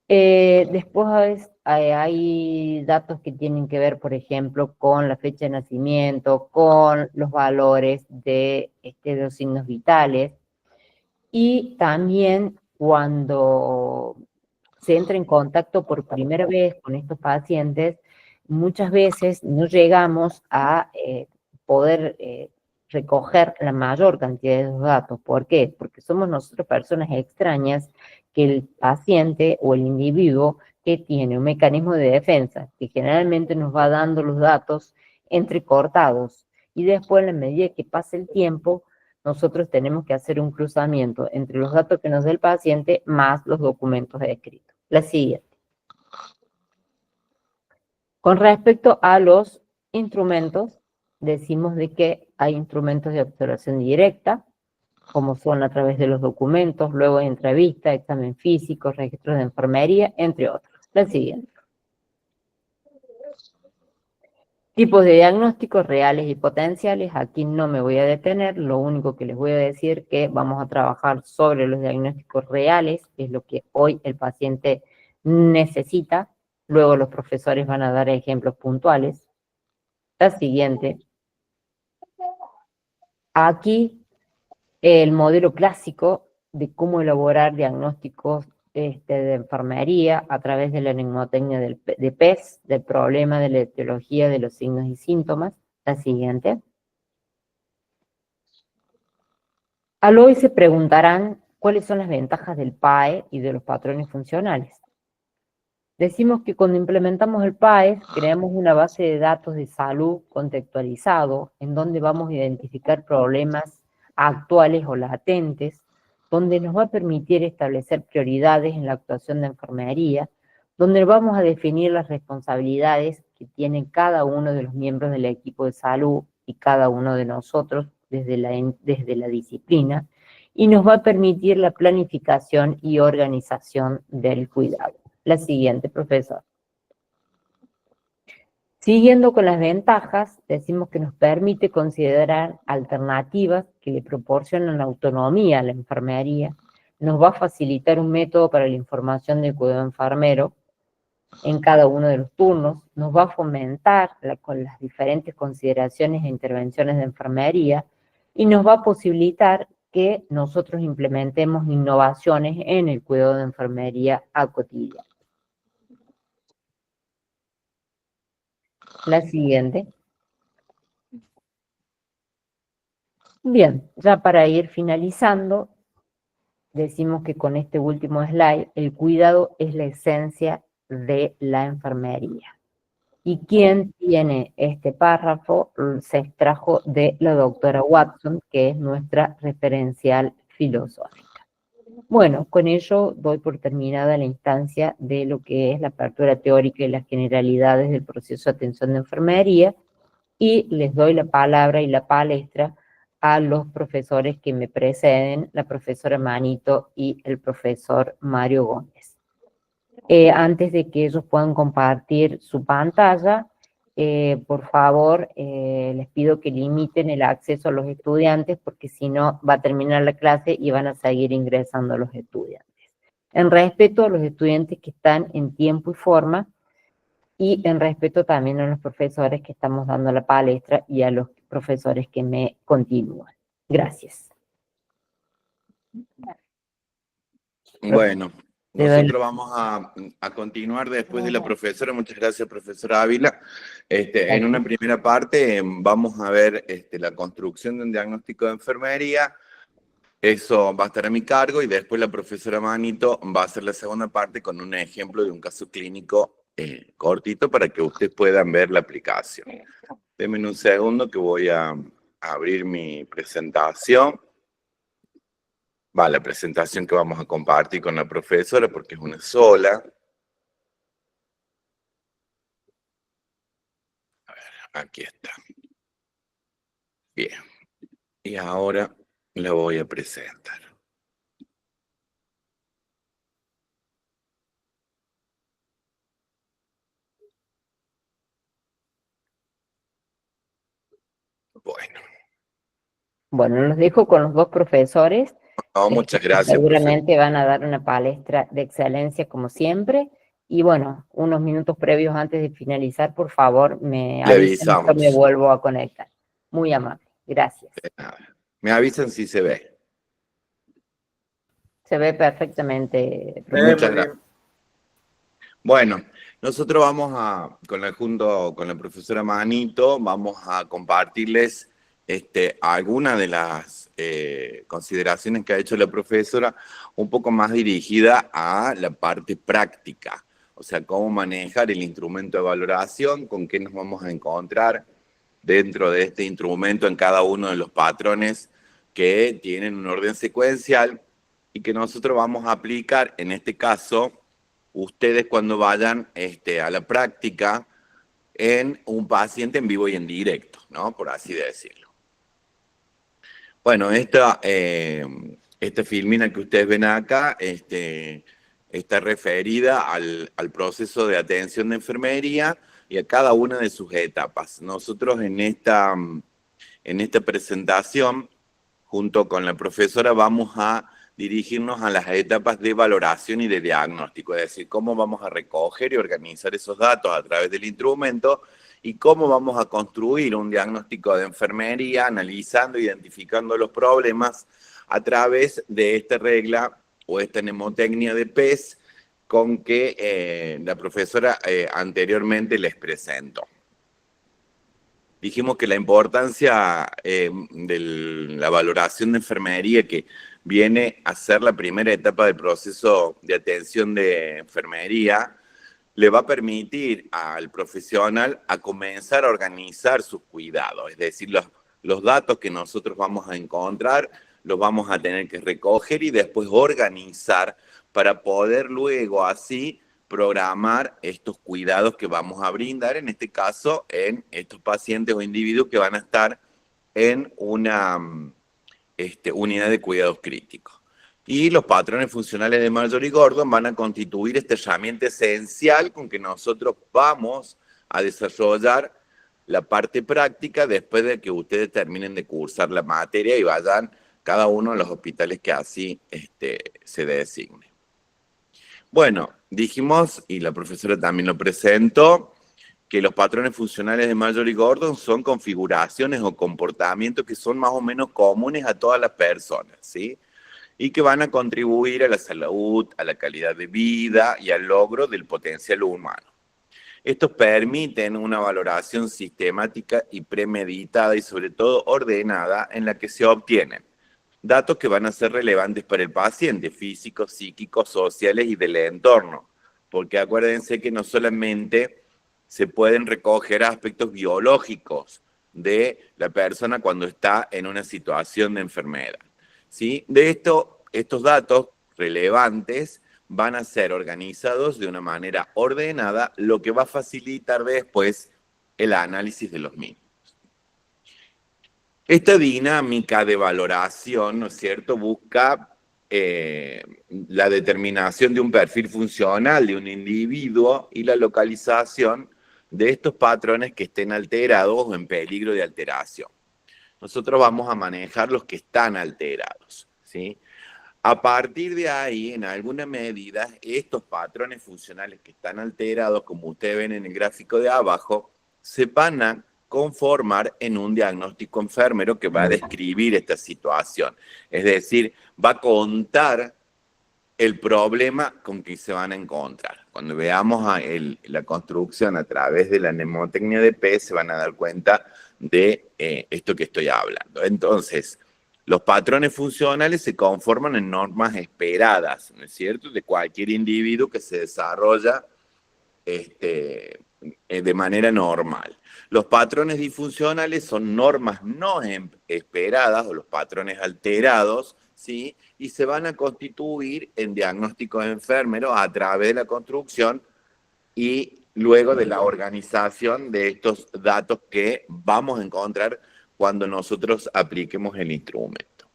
Después hay datos que tienen que ver, por ejemplo, con la fecha de nacimiento, con los valores de los signos vitales, y también cuando se entra en contacto por primera vez con estos pacientes, muchas veces no llegamos a poder recoger la mayor cantidad de esos datos. ¿Por qué? Porque somos nosotros personas extrañas que el paciente o el individuo que tiene un mecanismo de defensa que generalmente nos va dando los datos entrecortados, y después, en la medida que pasa el tiempo, nosotros tenemos que hacer un cruzamiento entre los datos que nos da el paciente más los documentos escritos. La siguiente. Con respecto a los instrumentos, decimos de que hay instrumentos de observación directa, como son a través de los documentos, luego de entrevista, examen físico, registros de enfermería, entre otros. La siguiente. Tipos de diagnósticos reales y potenciales, aquí no me voy a detener, lo único que les voy a decir que vamos a trabajar sobre los diagnósticos reales, que es lo que hoy el paciente necesita, luego los profesores van a dar ejemplos puntuales. La siguiente. Aquí el modelo clásico de cómo elaborar diagnósticos de enfermería a través de la mnemotecnia de PES, del problema de la etiología de los signos y síntomas. La siguiente. Al hoy se preguntarán cuáles son las ventajas del PAE y de los patrones funcionales. Decimos que cuando implementamos el PAE, creamos una base de datos de salud contextualizado, en donde vamos a identificar problemas actuales o latentes, donde nos va a permitir establecer prioridades en la actuación de enfermería, donde vamos a definir las responsabilidades que tiene cada uno de los miembros del equipo de salud y cada uno de nosotros desde la disciplina, y nos va a permitir la planificación y organización del cuidado. La siguiente, profesor. Siguiendo con las ventajas, decimos que nos permite considerar alternativas que le proporcionan autonomía a la enfermería, nos va a facilitar un método para la información del cuidado enfermero en cada uno de los turnos, nos va a fomentar con las diferentes consideraciones e intervenciones de enfermería, y nos va a posibilitar que nosotros implementemos innovaciones en el cuidado de enfermería a cotidiano. La siguiente. Bien, ya para ir finalizando, decimos que con este último slide, el cuidado es la esencia de la enfermería. Y quien tiene este párrafo se extrajo de la doctora Watson, que es nuestra referencial filosófica. Bueno, con ello doy por terminada la instancia de lo que es la apertura teórica y las generalidades del proceso de atención de enfermería, y les doy la palabra y la palestra a los profesores que me preceden, la profesora Manito y el profesor Mario Gómez. Antes de que ellos puedan compartir su pantalla, por favor, les pido que limiten el acceso a los estudiantes, porque si no va a terminar la clase y van a seguir ingresando los estudiantes. En respeto a los estudiantes que están en tiempo y forma, y en respeto también a los profesores que estamos dando la palestra y a los profesores que me continúan. Gracias. Bueno, nosotros vamos a continuar después de la profesora. Muchas gracias, profesora Ávila. En una primera parte vamos a ver la construcción de un diagnóstico de enfermería. Eso va a estar a mi cargo, y después la profesora Manito va a hacer la segunda parte con un ejemplo de un caso clínico cortito para que ustedes puedan ver la aplicación. Denme un segundo que voy a abrir mi presentación. Va, la presentación que vamos a compartir con la profesora, porque es una sola. A ver, aquí está. Bien. Y ahora la voy a presentar. Bueno. Bueno, los dejo con los dos profesores. No, muchas gracias, profe. Seguramente van a dar una palestra de excelencia como siempre. Y bueno, unos minutos previos antes de finalizar, por favor, me Le avisen, yo me avisamos. vuelvo a conectar. Muy amable, gracias. Me avisan si se ve. Se ve perfectamente. Muchas gracias. Bueno, nosotros vamos junto con la profesora Manito, vamos a compartirles algunas de las consideraciones que ha hecho la profesora, un poco más dirigida a la parte práctica, o sea, cómo manejar el instrumento de valoración, con qué nos vamos a encontrar dentro de este instrumento en cada uno de los patrones que tienen un orden secuencial y que nosotros vamos a aplicar, en este caso, ustedes cuando vayan a la práctica en un paciente en vivo y en directo, ¿no? Por así decirlo. Bueno, esta filmina que ustedes ven acá está referida al proceso de atención de enfermería y a cada una de sus etapas. Nosotros en esta presentación, junto con la profesora, vamos a dirigirnos a las etapas de valoración y de diagnóstico, es decir, cómo vamos a recoger y organizar esos datos a través del instrumento y cómo vamos a construir un diagnóstico de enfermería analizando, identificando los problemas a través de esta regla o esta mnemotecnia de PES con que la profesora anteriormente les presentó. Dijimos que la importancia de la valoración de enfermería, que viene a ser la primera etapa del proceso de atención de enfermería, le va a permitir al profesional a comenzar a organizar sus cuidados. Es decir, los datos que nosotros vamos a encontrar los vamos a tener que recoger y después organizar para poder luego así programar estos cuidados que vamos a brindar, en este caso, en estos pacientes o individuos que van a estar en una unidad de cuidados críticos. Y los patrones funcionales de Major y Gordon van a constituir esta herramienta esencial con que nosotros vamos a desarrollar la parte práctica después de que ustedes terminen de cursar la materia y vayan cada uno a los hospitales que así se designe. Bueno, dijimos, y la profesora también lo presentó, que los patrones funcionales de Major y Gordon son configuraciones o comportamientos que son más o menos comunes a todas las personas, ¿sí? Y que van a contribuir a la salud, a la calidad de vida y al logro del potencial humano. Estos permiten una valoración sistemática y premeditada y sobre todo ordenada en la que se obtienen datos que van a ser relevantes para el paciente, físicos, psíquicos, sociales y del entorno. Porque acuérdense que no solamente se pueden recoger aspectos biológicos de la persona cuando está en una situación de enfermedad, ¿sí? De estos datos relevantes van a ser organizados de una manera ordenada, lo que va a facilitar después el análisis de los mismos. Esta dinámica de valoración, ¿no es cierto?, busca la determinación de un perfil funcional de un individuo y la localización de estos patrones que estén alterados o en peligro de alteración. Nosotros vamos a manejar los que están alterados, ¿sí? A partir de ahí, en alguna medida, estos patrones funcionales que están alterados, como ustedes ven en el gráfico de abajo, se van a conformar en un diagnóstico enfermero que va a describir esta situación. Es decir, va a contar el problema con que se van a encontrar. Cuando veamos la construcción a través de la mnemotecnia de P, se van a dar cuenta de esto que estoy hablando. Entonces, los patrones funcionales se conforman en normas esperadas, ¿no es cierto?, de cualquier individuo que se desarrolla de manera normal. Los patrones disfuncionales son normas no esperadas o los patrones alterados, ¿sí? Y se van a constituir en diagnósticos enfermeros a través de la construcción y luego de la organización de estos datos que vamos a encontrar cuando nosotros apliquemos el instrumento.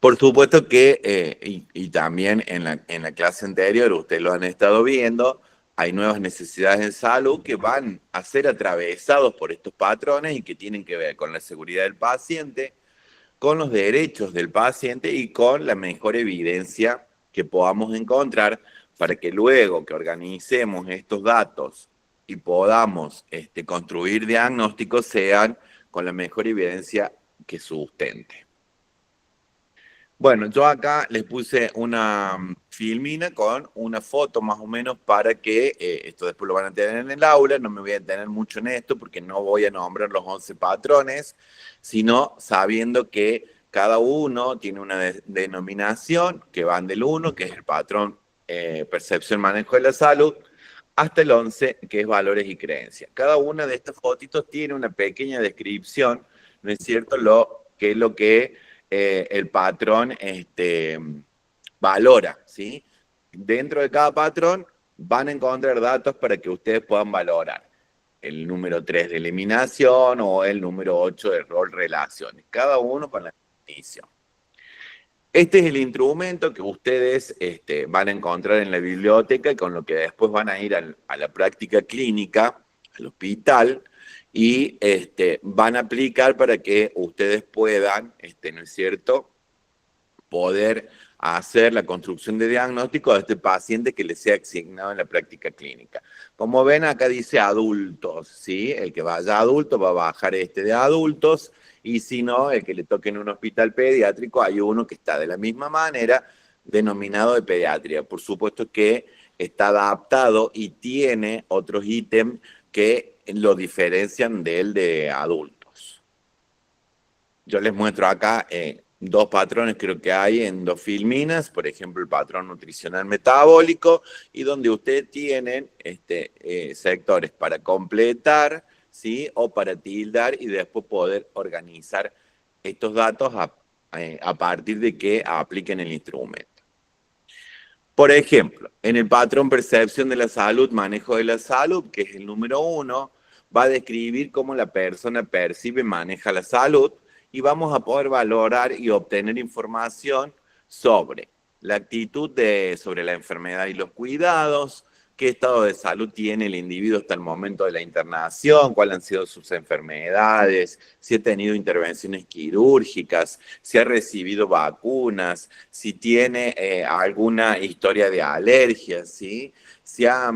Por supuesto que, y también en la clase anterior, ustedes lo han estado viendo, hay nuevas necesidades en salud que van a ser atravesados por estos patrones y que tienen que ver con la seguridad del paciente, con los derechos del paciente y con la mejor evidencia que podamos encontrar para que luego que organicemos estos datos y podamos construir diagnósticos sean con la mejor evidencia que sustente. Bueno, yo acá les puse una filmina con una foto más o menos para que, esto después lo van a tener en el aula, no me voy a detener mucho en esto porque no voy a nombrar los 11 patrones, sino sabiendo que cada uno tiene una denominación que van del 1, que es el patrón percepción, manejo de la salud, hasta el 11, que es valores y creencias. Cada una de estas fotitos tiene una pequeña descripción, ¿no es cierto?, que es lo que el patrón valora, ¿sí? Dentro de cada patrón van a encontrar datos para que ustedes puedan valorar el número 3 de eliminación o el número 8 de rol relaciones, cada uno con la definición. Este es el instrumento que ustedes van a encontrar en la biblioteca y con lo que después van a ir a la práctica clínica, al hospital, y van a aplicar para que ustedes puedan, ¿no es cierto?, poder hacer la construcción de diagnóstico de este paciente que les sea asignado en la práctica clínica. Como ven, acá dice adultos, ¿sí? El que vaya adulto va a bajar de adultos, y si no, el que le toque en un hospital pediátrico, hay uno que está de la misma manera, denominado de pediatría. Por supuesto que está adaptado y tiene otros ítems que lo diferencian del de adultos. Yo les muestro acá dos patrones, creo que hay en dos filminas, por ejemplo el patrón nutricional metabólico, y donde ustedes tienen sectores para completar, ¿sí?, o para tildar y después poder organizar estos datos a partir de que apliquen el instrumento. Por ejemplo, en el patrón percepción de la salud, manejo de la salud, que es el número 1, va a describir cómo la persona percibe y maneja la salud, y vamos a poder valorar y obtener información sobre la actitud sobre la enfermedad y los cuidados, qué estado de salud tiene el individuo hasta el momento de la internación, cuáles han sido sus enfermedades, si ha tenido intervenciones quirúrgicas, si ha recibido vacunas, si tiene alguna historia de alergias, ¿sí?, si ha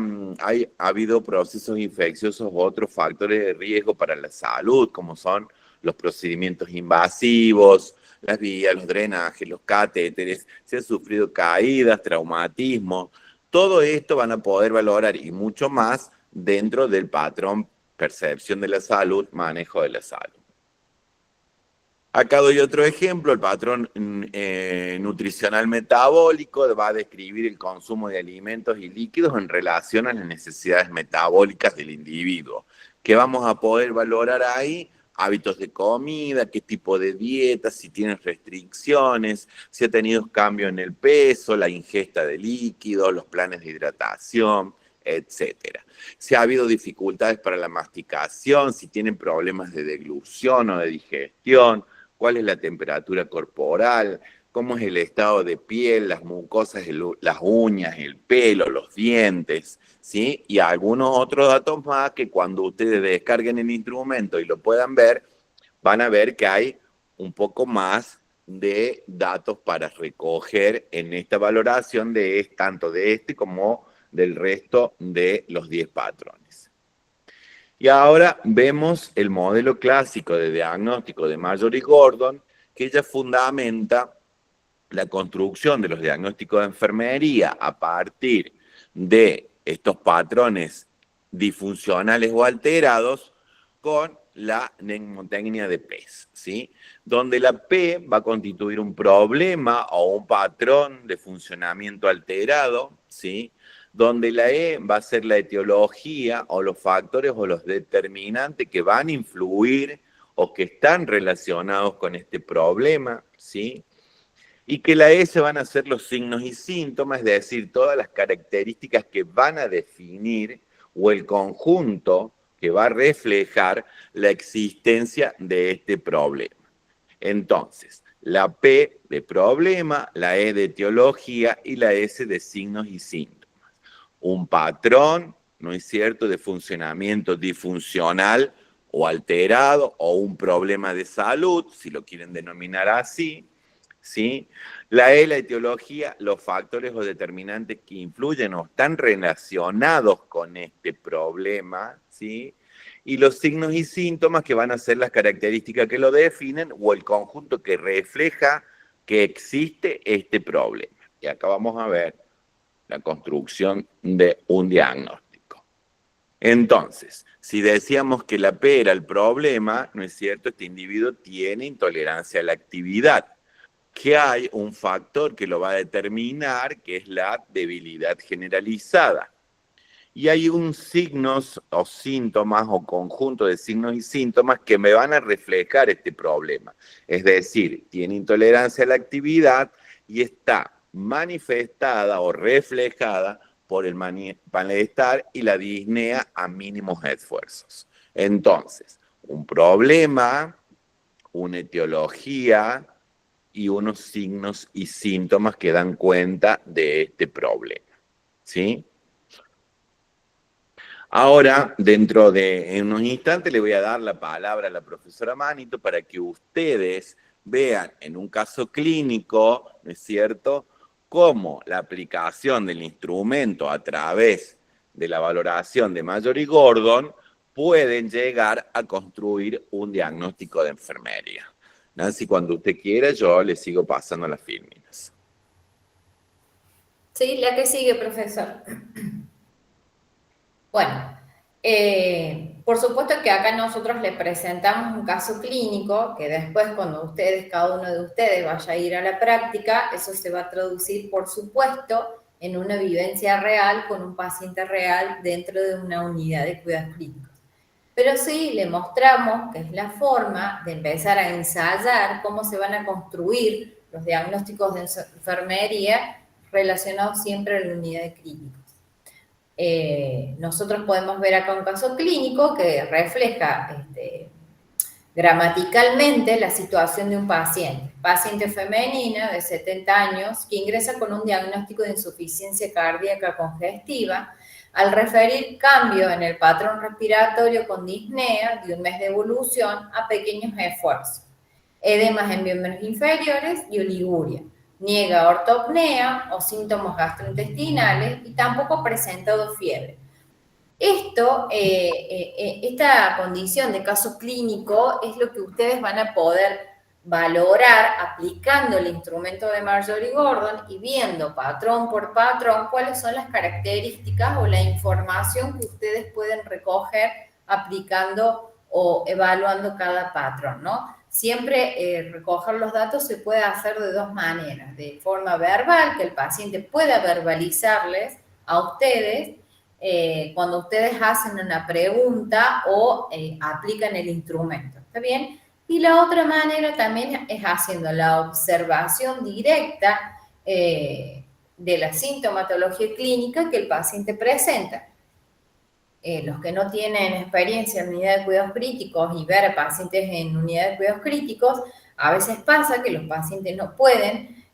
habido procesos infecciosos u otros factores de riesgo para la salud, como son los procedimientos invasivos, las vías, los drenajes, los catéteres, si ha sufrido caídas, traumatismo. Todo esto van a poder valorar y mucho más dentro del patrón percepción de la salud, manejo de la salud. Acá doy otro ejemplo, el patrón nutricional metabólico va a describir el consumo de alimentos y líquidos en relación a las necesidades metabólicas del individuo. ¿Qué vamos a poder valorar ahí? Hábitos de comida, qué tipo de dieta, si tienen restricciones, si ha tenido cambio en el peso, la ingesta de líquidos, los planes de hidratación, etcétera. Si ha habido dificultades para la masticación, si tienen problemas de deglución o de digestión, cuál es la temperatura corporal, cómo es el estado de piel, las mucosas, las uñas, el pelo, los dientes, ¿sí? Y algunos otros datos más que cuando ustedes descarguen el instrumento y lo puedan ver, van a ver que hay un poco más de datos para recoger en esta valoración tanto de como del resto de los 10 patrones. Y ahora vemos el modelo clásico de diagnóstico de Marjorie-Gordon, que ella fundamenta la construcción de los diagnósticos de enfermería a partir de estos patrones disfuncionales o alterados con la mnemotecnia de PES, ¿sí? Donde la P va a constituir un problema o un patrón de funcionamiento alterado, ¿sí? Donde la E va a ser la etiología o los factores o los determinantes que van a influir o que están relacionados con este problema, ¿sí? Y que la S van a ser los signos y síntomas, es decir, todas las características que van a definir o el conjunto que va a reflejar la existencia de este problema. Entonces, la P de problema, la E de etiología y la S de signos y síntomas. Un patrón, ¿no es cierto?, de funcionamiento disfuncional o alterado o un problema de salud, si lo quieren denominar así, ¿sí? La E, la etiología, los factores o determinantes que influyen o están relacionados con este problema, ¿sí? Y los signos y síntomas que van a ser las características que lo definen o el conjunto que refleja que existe este problema. Y acá vamos a ver la construcción de un diagnóstico. Entonces, si decíamos que la P era el problema, ¿no es cierto? Este individuo tiene intolerancia a la actividad, que hay un factor que lo va a determinar, que es la debilidad generalizada. Y hay un signos o síntomas o conjunto de signos y síntomas que me van a reflejar este problema. Es decir, tiene intolerancia a la actividad y está manifestada o reflejada por el malestar y la disnea a mínimos esfuerzos. Entonces, un problema, una etiología y unos signos y síntomas que dan cuenta de este problema. ¿Sí? Ahora, dentro de unos instantes, le voy a dar la palabra a la profesora Manito para que ustedes vean en un caso clínico, ¿no es cierto?, cómo la aplicación del instrumento a través de la valoración de Mallory-Gordon pueden llegar a construir un diagnóstico de enfermería. Nancy, cuando usted quiera, yo le sigo pasando las filminas. Sí, la que sigue, profesor. Bueno, por supuesto que acá nosotros le presentamos un caso clínico que después cuando ustedes, cada uno de ustedes vaya a ir a la práctica, eso se va a traducir, por supuesto, en una vivencia real con un paciente real dentro de una unidad de cuidados clínicos. Pero sí le mostramos que es la forma de empezar a ensayar cómo se van a construir los diagnósticos de enfermería relacionados siempre a la unidad de clínicos. Nosotros podemos ver acá un caso clínico que refleja gramaticalmente la situación de un paciente femenina de 70 años que ingresa con un diagnóstico de insuficiencia cardíaca congestiva al referir cambio en el patrón respiratorio con disnea de un mes de evolución a pequeños esfuerzos, edemas en miembros inferiores y oliguria. Niega ortopnea o síntomas gastrointestinales y tampoco ha presentado fiebre. Esta condición de caso clínico es lo que ustedes van a poder valorar aplicando el instrumento de Mallory-Gordon y viendo patrón por patrón cuáles son las características o la información que ustedes pueden recoger aplicando o evaluando cada patrón, ¿no? Siempre recoger los datos se puede hacer de dos maneras, de forma verbal, que el paciente pueda verbalizarles a ustedes cuando ustedes hacen una pregunta o aplican el instrumento, ¿está bien? Y la otra manera también es haciendo la observación directa de la sintomatología clínica que el paciente presenta. Los que no tienen experiencia en unidad de cuidados críticos y ver a pacientes en unidad de cuidados críticos, a veces pasa que los pacientes no pueden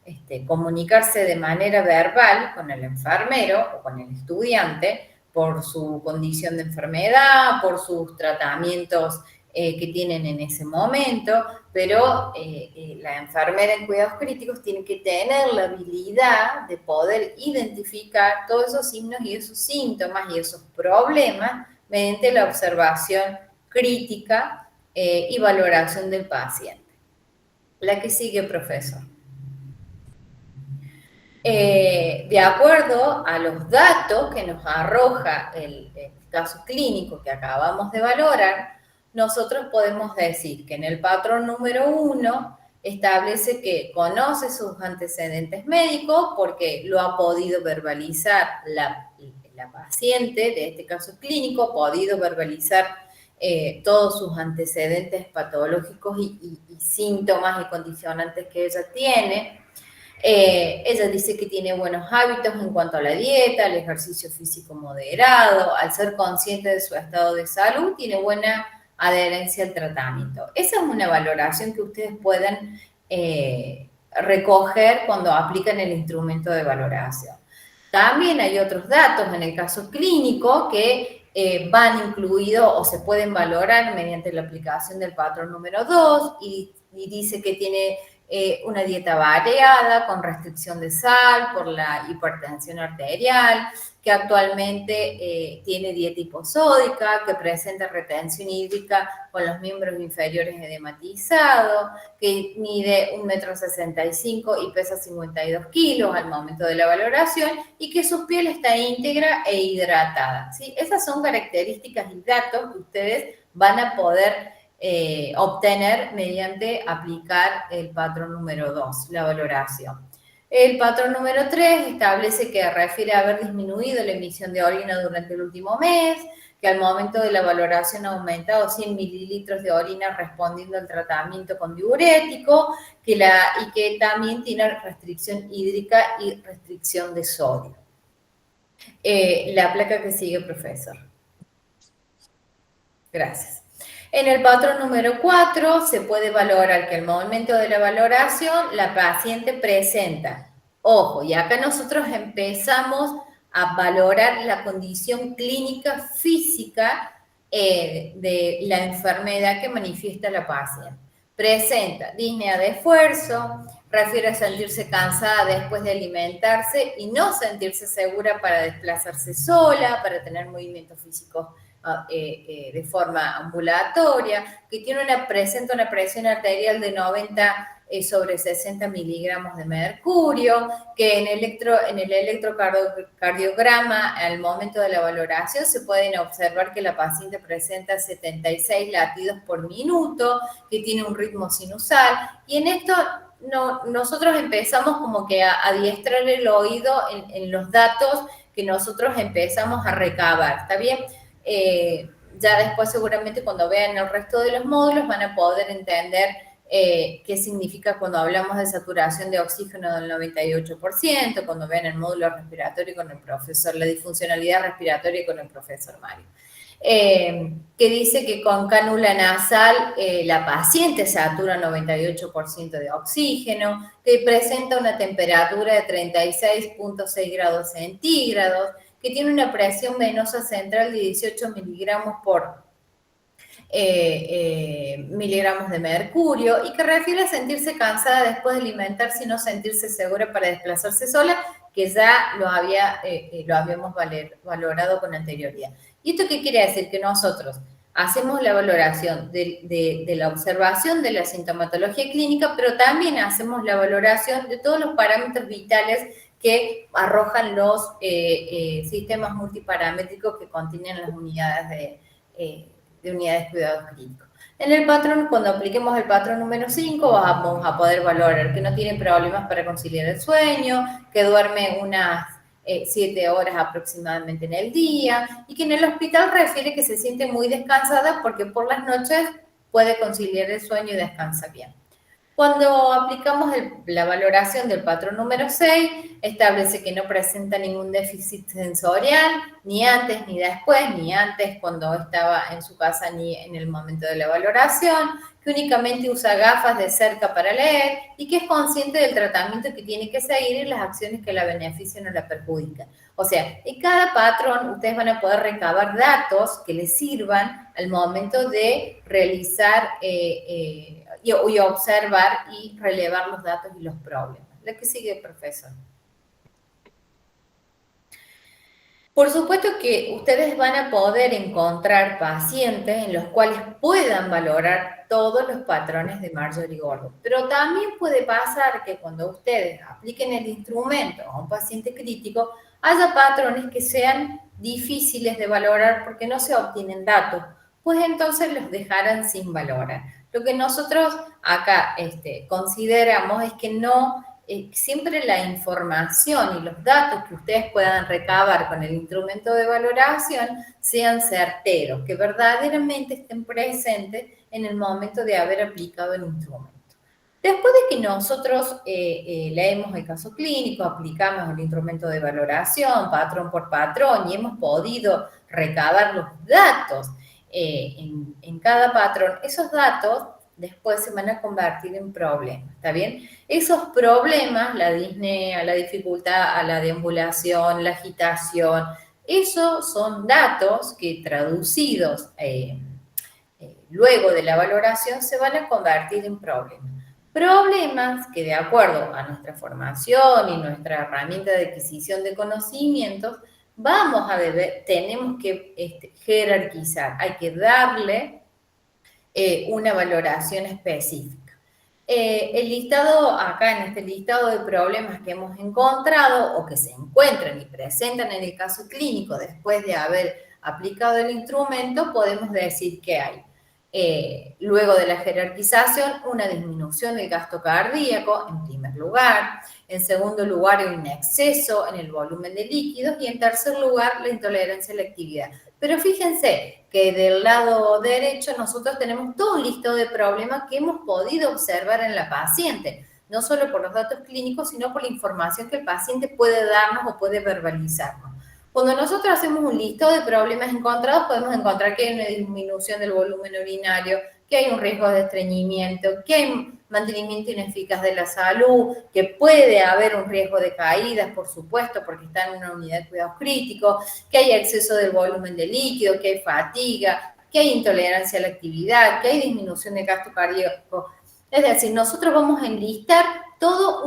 comunicarse de manera verbal con el enfermero o con el estudiante por su condición de enfermedad, por sus tratamientos que tienen en ese momento, pero la enfermera en cuidados críticos tiene que tener la habilidad de poder identificar todos esos signos y esos síntomas y esos problemas mediante la observación crítica y valoración del paciente. La que sigue, profesor. De acuerdo a los datos que nos arroja el caso clínico que acabamos de valorar, nosotros podemos decir que en el patrón número 1 establece que conoce sus antecedentes médicos porque lo ha podido verbalizar la paciente de este caso clínico, ha podido verbalizar todos sus antecedentes patológicos y síntomas y condicionantes que ella tiene. Ella dice que tiene buenos hábitos en cuanto a la dieta, el ejercicio físico moderado, al ser consciente de su estado de salud, tiene buena adherencia al tratamiento. Esa es una valoración que ustedes pueden recoger cuando aplican el instrumento de valoración. También hay otros datos en el caso clínico que van incluidos o se pueden valorar mediante la aplicación del patrón número 2 y dice que tiene una dieta variada con restricción de sal por la hipertensión arterial, que actualmente tiene dieta hiposódica, que presenta retención hídrica con los miembros inferiores edematizados, que mide 1,65 m y pesa 52 kilos al momento de la valoración y que su piel está íntegra e hidratada, ¿sí? Esas son características y datos que ustedes van a poder obtener mediante aplicar el patrón número 2, la valoración. El patrón número 3 establece que refiere a haber disminuido la emisión de orina durante el último mes, que al momento de la valoración ha aumentado 100 mililitros de orina respondiendo al tratamiento con diurético, y que también tiene restricción hídrica y restricción de sodio. La placa que sigue, profesor. Gracias. En el patrón número 4 se puede valorar que al momento de la valoración la paciente presenta, ojo, y acá nosotros empezamos a valorar la condición clínica física de la enfermedad que manifiesta la paciente. Presenta disnea de esfuerzo, refiere a sentirse cansada después de alimentarse y no sentirse segura para desplazarse sola, para tener movimientos físicos de forma ambulatoria, que presenta una presión arterial de 90 sobre 60 miligramos de mercurio, que en el electrocardiograma al momento de la valoración se pueden observar que la paciente presenta 76 latidos por minuto, que tiene un ritmo sinusal, y en esto nosotros empezamos como que a adiestrar el oído en los datos que nosotros empezamos a recabar, ¿está bien? Ya después seguramente cuando vean el resto de los módulos van a poder entender qué significa cuando hablamos de saturación de oxígeno del 98%, cuando vean el módulo respiratorio con el profesor, la disfuncionalidad respiratoria con el profesor Mario. Que dice que con cánula nasal la paciente satura 98% de oxígeno, que presenta una temperatura de 36.6 grados centígrados, que tiene una presión venosa central de 18 miligramos por miligramos de mercurio y que refiere a sentirse cansada después de alimentarse y no sentirse segura para desplazarse sola, que ya lo habíamos valorado con anterioridad. ¿Y esto qué quiere decir? Que nosotros hacemos la valoración de la observación de la sintomatología clínica, pero también hacemos la valoración de todos los parámetros vitales que arrojan los sistemas multiparamétricos que contienen las unidades de unidades de cuidados clínicos. En el patrón, cuando apliquemos el patrón número 5, vamos a poder valorar que no tiene problemas para conciliar el sueño, que duerme unas 7 horas aproximadamente en el día, y que en el hospital refiere que se siente muy descansada porque por las noches puede conciliar el sueño y descansa bien. Cuando aplicamos la valoración del patrón número 6, establece que no presenta ningún déficit sensorial, ni antes ni después, ni antes cuando estaba en su casa, ni en el momento de la valoración, que únicamente usa gafas de cerca para leer y que es consciente del tratamiento que tiene que seguir y las acciones que la benefician o la perjudican. O sea, en cada patrón ustedes van a poder recabar datos que les sirvan al momento de realizar y observar y relevar los datos y los problemas. La que sigue, profesor. Por supuesto que ustedes van a poder encontrar pacientes en los cuales puedan valorar todos los patrones de Marjorie-Gordon, pero también puede pasar que cuando ustedes apliquen el instrumento a un paciente crítico, haya patrones que sean difíciles de valorar porque no se obtienen datos, pues entonces los dejarán sin valorar. Lo que nosotros acá consideramos es que no siempre la información y los datos que ustedes puedan recabar con el instrumento de valoración sean certeros, que verdaderamente estén presentes en el momento de haber aplicado el instrumento. Después de que nosotros leemos el caso clínico, aplicamos el instrumento de valoración, patrón por patrón, y hemos podido recabar los datos en cada patrón, esos datos después se van a convertir en problemas, ¿está bien? Esos problemas, la disnea, la dificultad a la deambulación, la agitación, Esos son datos que traducidos luego de la valoración se van a convertir en problemas. Problemas que de acuerdo a nuestra formación y nuestra herramienta de adquisición de conocimientos, tenemos que jerarquizar, hay que darle una valoración específica. El listado, acá en este listado de problemas que hemos encontrado o que se encuentran y presentan en el caso clínico después de haber aplicado el instrumento, podemos decir que hay, luego de la jerarquización, una disminución del gasto cardíaco, en primer lugar. En segundo lugar, hay un exceso en el volumen de líquidos. Y en tercer lugar, la intolerancia a la actividad. Pero fíjense que del lado derecho nosotros tenemos todo un listado de problemas que hemos podido observar en la paciente, no solo por los datos clínicos, sino por la información que el paciente puede darnos o puede verbalizarnos. Cuando nosotros hacemos un listado de problemas encontrados, podemos encontrar que hay una disminución del volumen urinario, que hay un riesgo de estreñimiento, que hay mantenimiento ineficaz de la salud, que puede haber un riesgo de caídas, por supuesto, porque está en una unidad de cuidados críticos, que hay exceso del volumen de líquido, que hay fatiga, que hay intolerancia a la actividad, que hay disminución de gasto cardíaco. Es decir, nosotros vamos a enlistar todo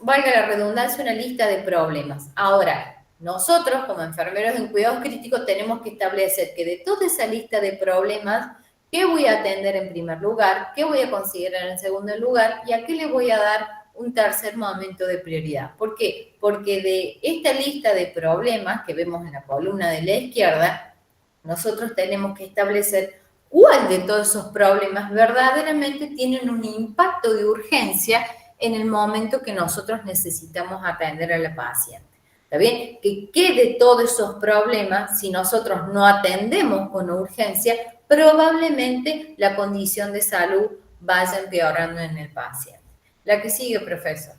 valga la redundancia, una lista de problemas. Ahora, nosotros como enfermeros en cuidados críticos tenemos que establecer que de toda esa lista de problemas, ¿qué voy a atender en primer lugar? ¿Qué voy a considerar en segundo lugar? ¿Y a qué le voy a dar un tercer momento de prioridad? ¿Por qué? Porque de esta lista de problemas que vemos en la columna de la izquierda, nosotros tenemos que establecer cuál de todos esos problemas verdaderamente tienen un impacto de urgencia en el momento que nosotros necesitamos atender a la paciente. ¿Está bien? ¿Qué de todos esos problemas, si nosotros no atendemos con urgencia, probablemente la condición de salud vaya empeorando en el paciente? La que sigue, profesor.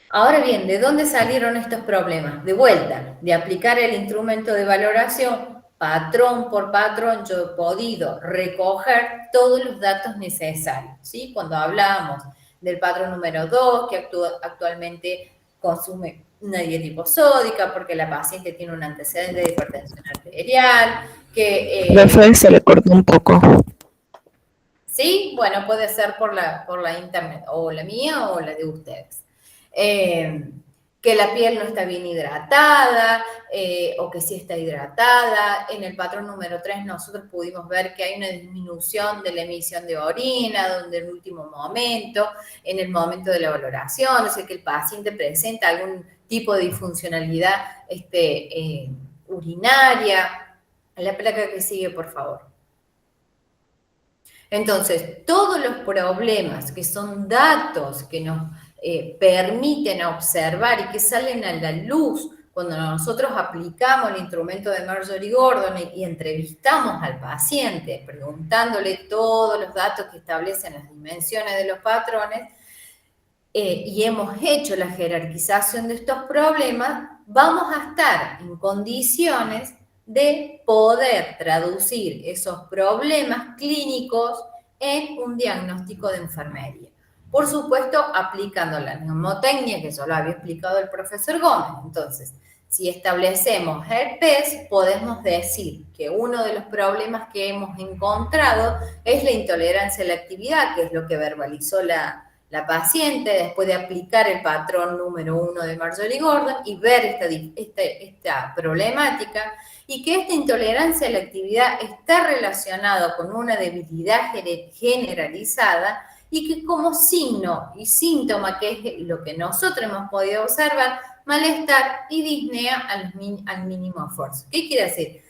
Ahora bien, ¿de dónde salieron estos problemas? De vuelta, de aplicar el instrumento de valoración, patrón por patrón, yo he podido recoger todos los datos necesarios, ¿sí? Cuando hablábamos del patrón número 2, que actualmente consume una dieta hiposódica porque la paciente tiene un antecedente de hipertensión arterial, que... Profe, se le cortó un poco. Sí, bueno, puede ser por la internet, o la mía o la de ustedes. Que la piel no está bien hidratada, o que sí está hidratada. En el patrón número 3 nosotros pudimos ver que hay una disminución de la emisión de orina, donde en el último momento, en el momento de la valoración, o sea que el paciente presenta algún tipo de disfuncionalidad urinaria. La placa que sigue, por favor. Entonces, todos los problemas que son datos que nos permiten observar y que salen a la luz cuando nosotros aplicamos el instrumento de Marjorie-Gordon y entrevistamos al paciente preguntándole todos los datos que establecen las dimensiones de los patrones y hemos hecho la jerarquización de estos problemas, vamos a estar en condiciones de poder traducir esos problemas clínicos en un diagnóstico de enfermería. Por supuesto, aplicando la mnemotecnia que ya lo había explicado el profesor Gómez. Entonces, si establecemos herpes, podemos decir que uno de los problemas que hemos encontrado es la intolerancia a la actividad, que es lo que verbalizó la paciente después de aplicar el patrón número 1 de Marjorie-Gordon y ver esta problemática, y que esta intolerancia a la actividad está relacionada con una debilidad generalizada y que como signo y síntoma, que es lo que nosotros hemos podido observar, malestar y disnea al mínimo esfuerzo. ¿Qué quiere decir?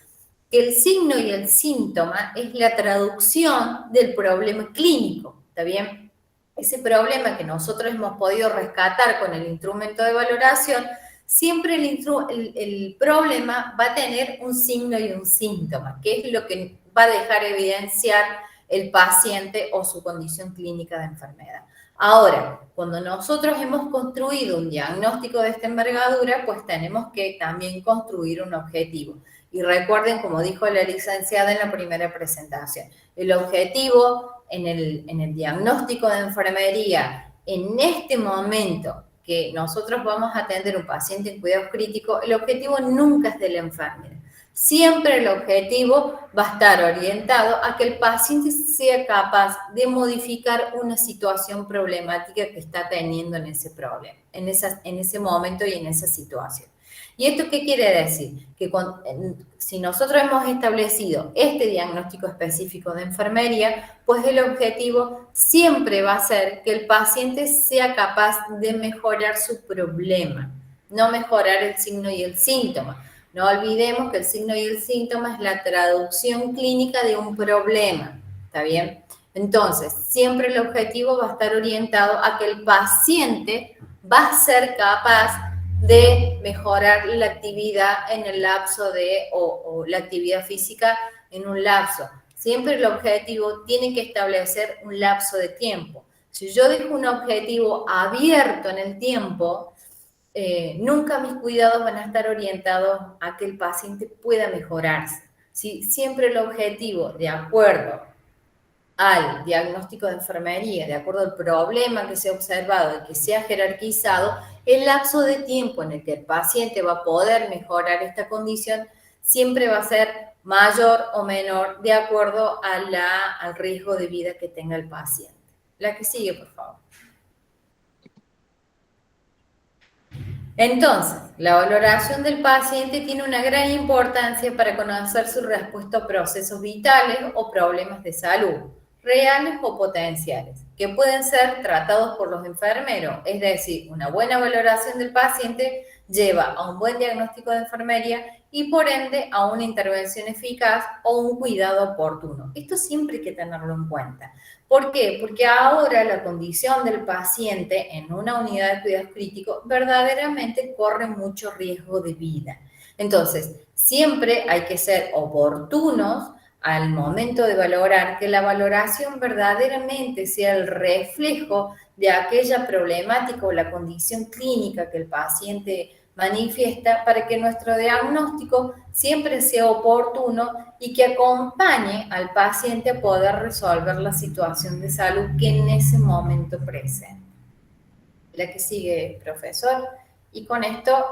Que el signo y el síntoma es la traducción del problema clínico, ¿está bien? Ese problema que nosotros hemos podido rescatar con el instrumento de valoración, siempre el problema va a tener un signo y un síntoma, que es lo que va a dejar evidenciar el paciente o su condición clínica de enfermedad. Ahora, cuando nosotros hemos construido un diagnóstico de esta envergadura, pues tenemos que también construir un objetivo. Y recuerden, como dijo la licenciada en la primera presentación, el objetivo en el diagnóstico de enfermería en este momento que nosotros vamos a atender un paciente en cuidados críticos, el objetivo nunca es de la enfermera. Siempre el objetivo va a estar orientado a que el paciente sea capaz de modificar una situación problemática que está teniendo en ese problema, en ese momento y en esa situación. ¿Y esto qué quiere decir? Que si nosotros hemos establecido este diagnóstico específico de enfermería, pues el objetivo siempre va a ser que el paciente sea capaz de mejorar su problema, no mejorar el signo y el síntoma. No olvidemos que el signo y el síntoma es la traducción clínica de un problema, ¿está bien? Entonces, siempre el objetivo va a estar orientado a que el paciente va a ser capaz de mejorar la actividad en el lapso o la actividad física en un lapso. Siempre el objetivo tiene que establecer un lapso de tiempo. Si yo dejo un objetivo abierto en el tiempo, nunca mis cuidados van a estar orientados a que el paciente pueda mejorarse. Si siempre el objetivo, de acuerdo al diagnóstico de enfermería, de acuerdo al problema que se ha observado y que se ha jerarquizado, el lapso de tiempo en el que el paciente va a poder mejorar esta condición siempre va a ser mayor o menor de acuerdo al riesgo de vida que tenga el paciente. La que sigue, por favor. Entonces, la valoración del paciente tiene una gran importancia para conocer su respuesta a procesos vitales o problemas de salud, reales o potenciales, que pueden ser tratados por los enfermeros. Es decir, una buena valoración del paciente lleva a un buen diagnóstico de enfermería y por ende a una intervención eficaz o un cuidado oportuno. Esto siempre hay que tenerlo en cuenta. ¿Por qué? Porque ahora la condición del paciente en una unidad de cuidados críticos verdaderamente corre mucho riesgo de vida. Entonces, siempre hay que ser oportunos al momento de valorar, que la valoración verdaderamente sea el reflejo de aquella problemática o la condición clínica que el paciente manifiesta, para que nuestro diagnóstico siempre sea oportuno y que acompañe al paciente a poder resolver la situación de salud que en ese momento presenta. La que sigue, profesor. Y con esto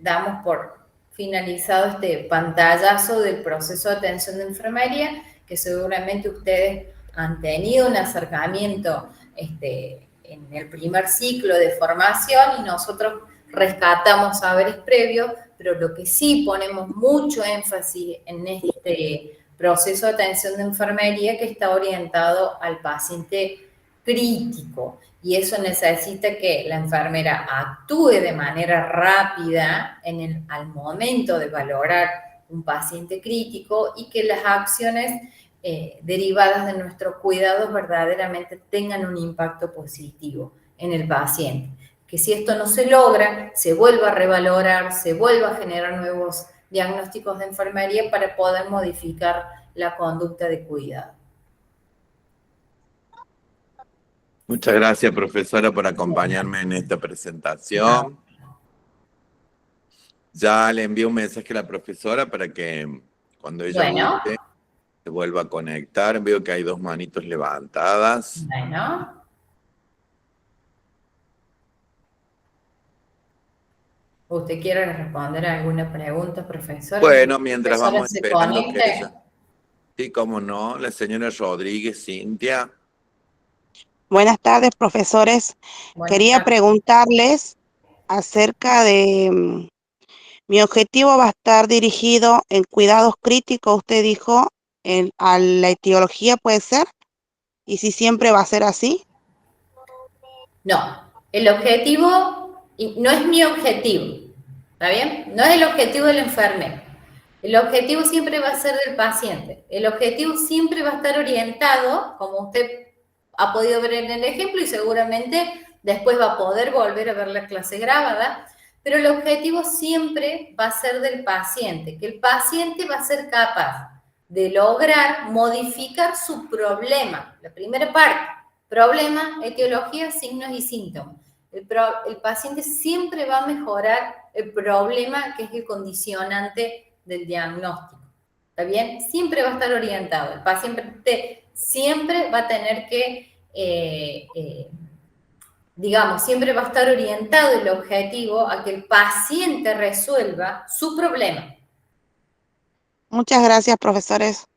damos por finalizado este pantallazo del proceso de atención de enfermería, que seguramente ustedes han tenido un acercamiento en el primer ciclo de formación y nosotros rescatamos saberes previos, pero lo que sí ponemos mucho énfasis en este proceso de atención de enfermería que está orientado al paciente crítico, y eso necesita que la enfermera actúe de manera rápida al momento de valorar un paciente crítico y que las acciones derivadas de nuestros cuidados verdaderamente tengan un impacto positivo en el paciente. Que si esto no se logra, se vuelva a revalorar, se vuelva a generar nuevos diagnósticos de enfermería para poder modificar la conducta de cuidado. Muchas gracias, profesora, por acompañarme en esta presentación. Ya le envío un mensaje a la profesora para que cuando ella guste se vuelva a conectar. Veo que hay 2 manitos levantadas. Bueno. ¿Usted quiere responder a alguna pregunta, profesora? Bueno, mientras vamos esperando conecte. que ella... Sí, cómo no, la señora Rodríguez, Cintia. Buenas tardes, profesores. Quería preguntarles acerca de mi objetivo va a estar dirigido en cuidados críticos, usted dijo, a la etiología, ¿puede ser? ¿Y si siempre va a ser así? No, el objetivo no es mi objetivo, ¿está bien? No es el objetivo del enfermero. El objetivo siempre va a ser del paciente. El objetivo siempre va a estar orientado, como usted ha podido ver en el ejemplo y seguramente después va a poder volver a ver la clase grabada, pero el objetivo siempre va a ser del paciente, que el paciente va a ser capaz de lograr modificar su problema. La primera parte, problema, etiología, signos y síntomas. El paciente siempre va a mejorar el problema que es el condicionante del diagnóstico. ¿Está bien? Siempre va a estar orientado. El paciente siempre va a tener que digamos, siempre va a estar orientado el objetivo a que el paciente resuelva su problema. Muchas gracias, profesores.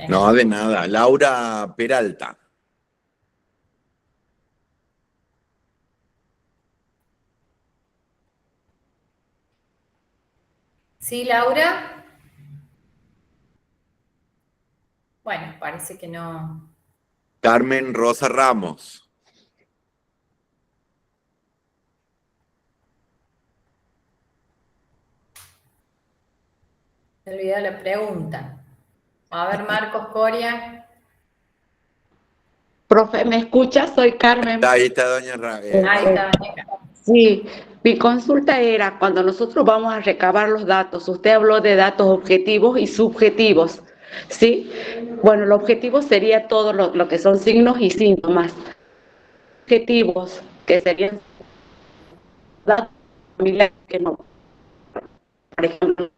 No, de nada. Laura Peralta. ¿Sí, Laura? Bueno, parece que no. Carmen Rosa Ramos. Me olvidé la pregunta. A ver, Marcos Coria. Profe, ¿me escucha? Soy Carmen. Ahí está doña Ahí está, doña. Sí, mi consulta era, cuando nosotros vamos a recabar los datos, usted habló de datos objetivos y subjetivos, ¿sí? Bueno, el objetivo sería todo lo que son signos y síntomas. Objetivos, que serían datos familiares que no, por ejemplo,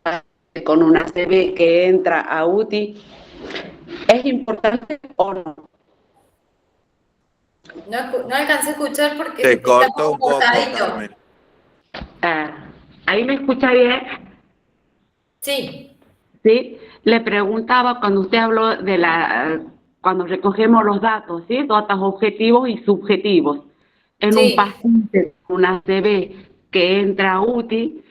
con una ACV que entra a UTI, ¿es importante o no? No alcancé a escuchar porque Se está cortó un poco, cortadito. Carmen. ¿Ahí me escucha bien? Sí. Sí, le preguntaba cuando usted habló de cuando recogemos los datos, ¿sí? Datos objetivos y subjetivos. En Sí. un paciente con una ACV que entra a UTI,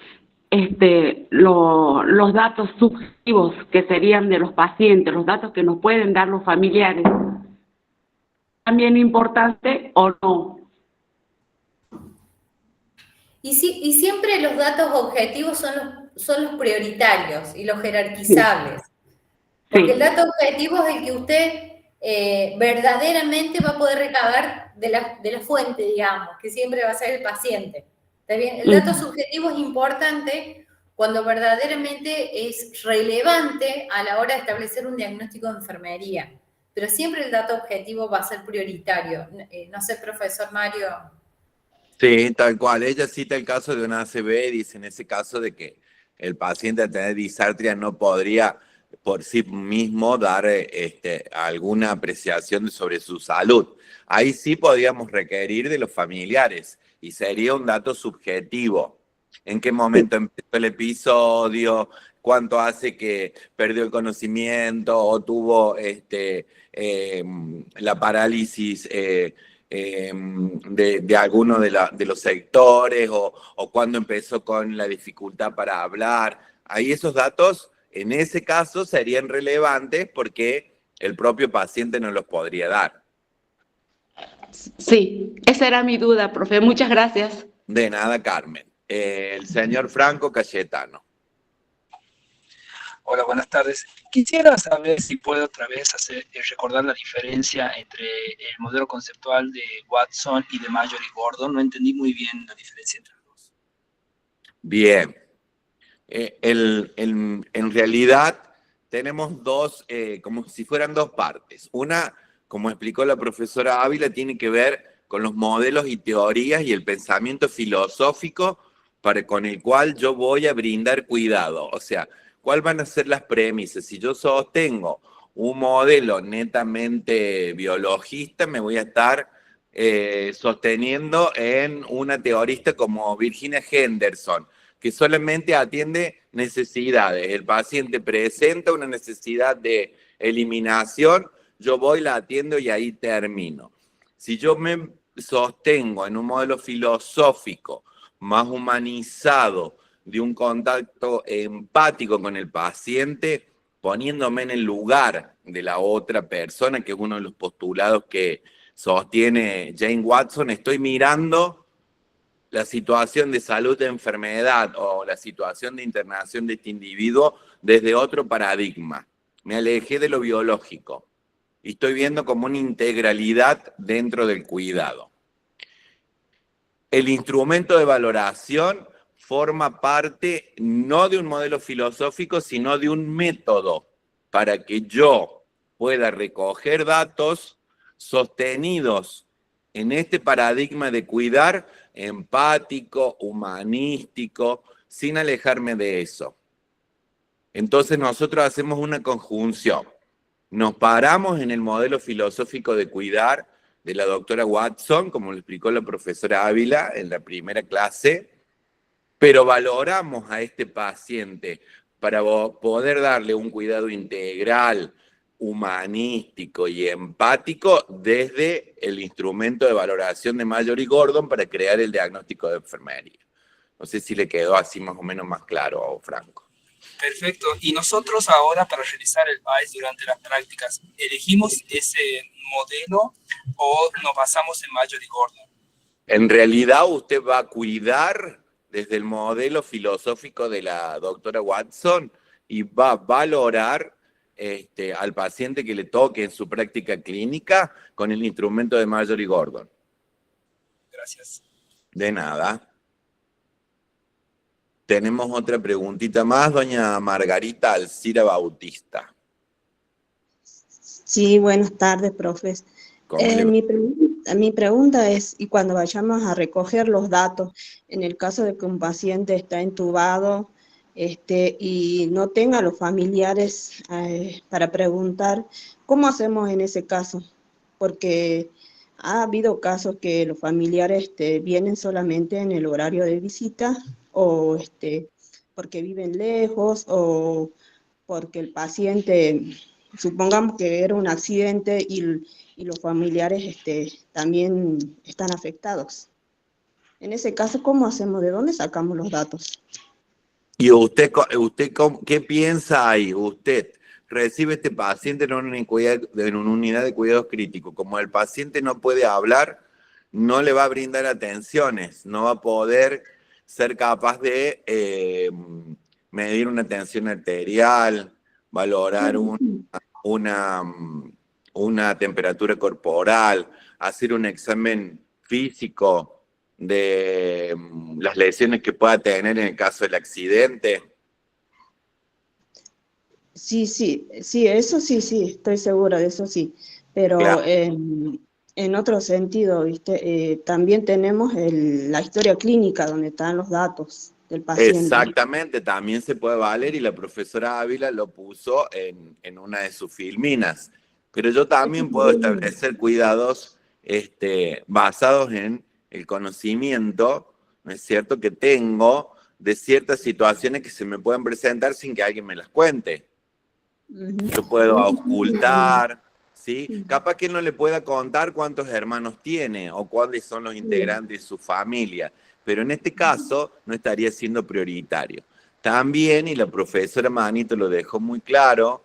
los datos subjetivos que serían de los pacientes, los datos que nos pueden dar los familiares, ¿también importante o no? Y siempre los datos objetivos son los prioritarios y los jerarquizables. Porque el dato objetivo es el que usted verdaderamente va a poder recabar de la fuente, digamos, que siempre va a ser el paciente. ¿Está bien? El dato subjetivo es importante cuando verdaderamente es relevante a la hora de establecer un diagnóstico de enfermería. Pero siempre el dato objetivo va a ser prioritario. No sé, profesor Mario. Sí, tal cual. Ella cita el caso de una ACV y dice en ese caso de que el paciente al tener disartria no podría por sí mismo dar alguna apreciación sobre su salud. Ahí sí podríamos requerir de los familiares y sería un dato subjetivo. ¿En qué momento empezó el episodio? ¿Cuánto hace que perdió el conocimiento o tuvo la parálisis de alguno de los sectores o cuándo empezó con la dificultad para hablar? Ahí esos datos, en ese caso, serían relevantes porque el propio paciente no los podría dar. Sí, esa era mi duda, profe. Muchas gracias. De nada, Carmen. El señor Franco Cayetano. Hola, buenas tardes. Quisiera saber si puede otra vez recordar la diferencia entre el modelo conceptual de Watson y de Mayor y Gordon. No entendí muy bien la diferencia entre los dos. Bien. En realidad tenemos dos, como si fueran dos partes. Una, como explicó la profesora Ávila, tiene que ver con los modelos y teorías y el pensamiento filosófico con el cual yo voy a brindar cuidado. O sea, ¿cuáles van a ser las premisas? Si yo sostengo un modelo netamente biologista, me voy a estar sosteniendo en una teorista como Virginia Henderson, que solamente atiende necesidades. El paciente presenta una necesidad de eliminación, yo voy, la atiendo y ahí termino. Si yo me sostengo en un modelo filosófico más humanizado, de un contacto empático con el paciente, poniéndome en el lugar de la otra persona, que es uno de los postulados que sostiene Jane Watson, estoy mirando la situación de salud de enfermedad o la situación de internación de este individuo desde otro paradigma. Me alejé de lo biológico y estoy viendo como una integralidad dentro del cuidado. El instrumento de valoración forma parte no de un modelo filosófico, sino de un método para que yo pueda recoger datos sostenidos en este paradigma de cuidar empático, humanístico, sin alejarme de eso. Entonces nosotros hacemos una conjunción. Nos paramos en el modelo filosófico de cuidar de la doctora Watson, como lo explicó la profesora Ávila en la primera clase, pero valoramos a este paciente para poder darle un cuidado integral, humanístico y empático desde el instrumento de valoración de Mayor y Gordon para crear el diagnóstico de enfermería. No sé si le quedó así más o menos más claro, Franco. Perfecto. Y nosotros ahora, para realizar el PAES durante las prácticas, ¿elegimos ese modelo o nos basamos en Mayor y Gordon? En realidad usted va a cuidar desde el modelo filosófico de la doctora Watson y va a valorar al paciente que le toque en su práctica clínica con el instrumento de Mayor y Gordon. Gracias. De nada. Tenemos otra preguntita más, doña Margarita Alcira Bautista. Sí, buenas tardes, profes. Mi pregunta es, y cuando vayamos a recoger los datos, en el caso de que un paciente está entubado y no tenga los familiares para preguntar, ¿cómo hacemos en ese caso? Porque ha habido casos que los familiares vienen solamente en el horario de visita, o porque viven lejos, o porque el paciente, supongamos que era un accidente y los familiares también están afectados. En ese caso, ¿cómo hacemos? ¿De dónde sacamos los datos? ¿Y usted qué piensa ahí? Usted recibe este paciente en una unidad de cuidados críticos. Como el paciente no puede hablar, no le va a brindar atenciones, no va a poder ser capaz de medir una tensión arterial, valorar una temperatura corporal, hacer un examen físico de las lesiones que pueda tener en el caso del accidente. Sí, eso sí, estoy segura de eso sí, pero Claro. En otro sentido, ¿viste? También tenemos la historia clínica donde están los datos del paciente. Exactamente, también se puede valer y la profesora Ávila lo puso en una de sus filminas. Pero yo también puedo establecer cuidados basados en el conocimiento, ¿no es cierto?, que tengo de ciertas situaciones que se me pueden presentar sin que alguien me las cuente. Yo puedo ocultar, ¿sí? Capaz que no le pueda contar cuántos hermanos tiene o cuáles son los integrantes de su familia, pero en este caso no estaría siendo prioritario. También, y la profesora Manito lo dejó muy claro,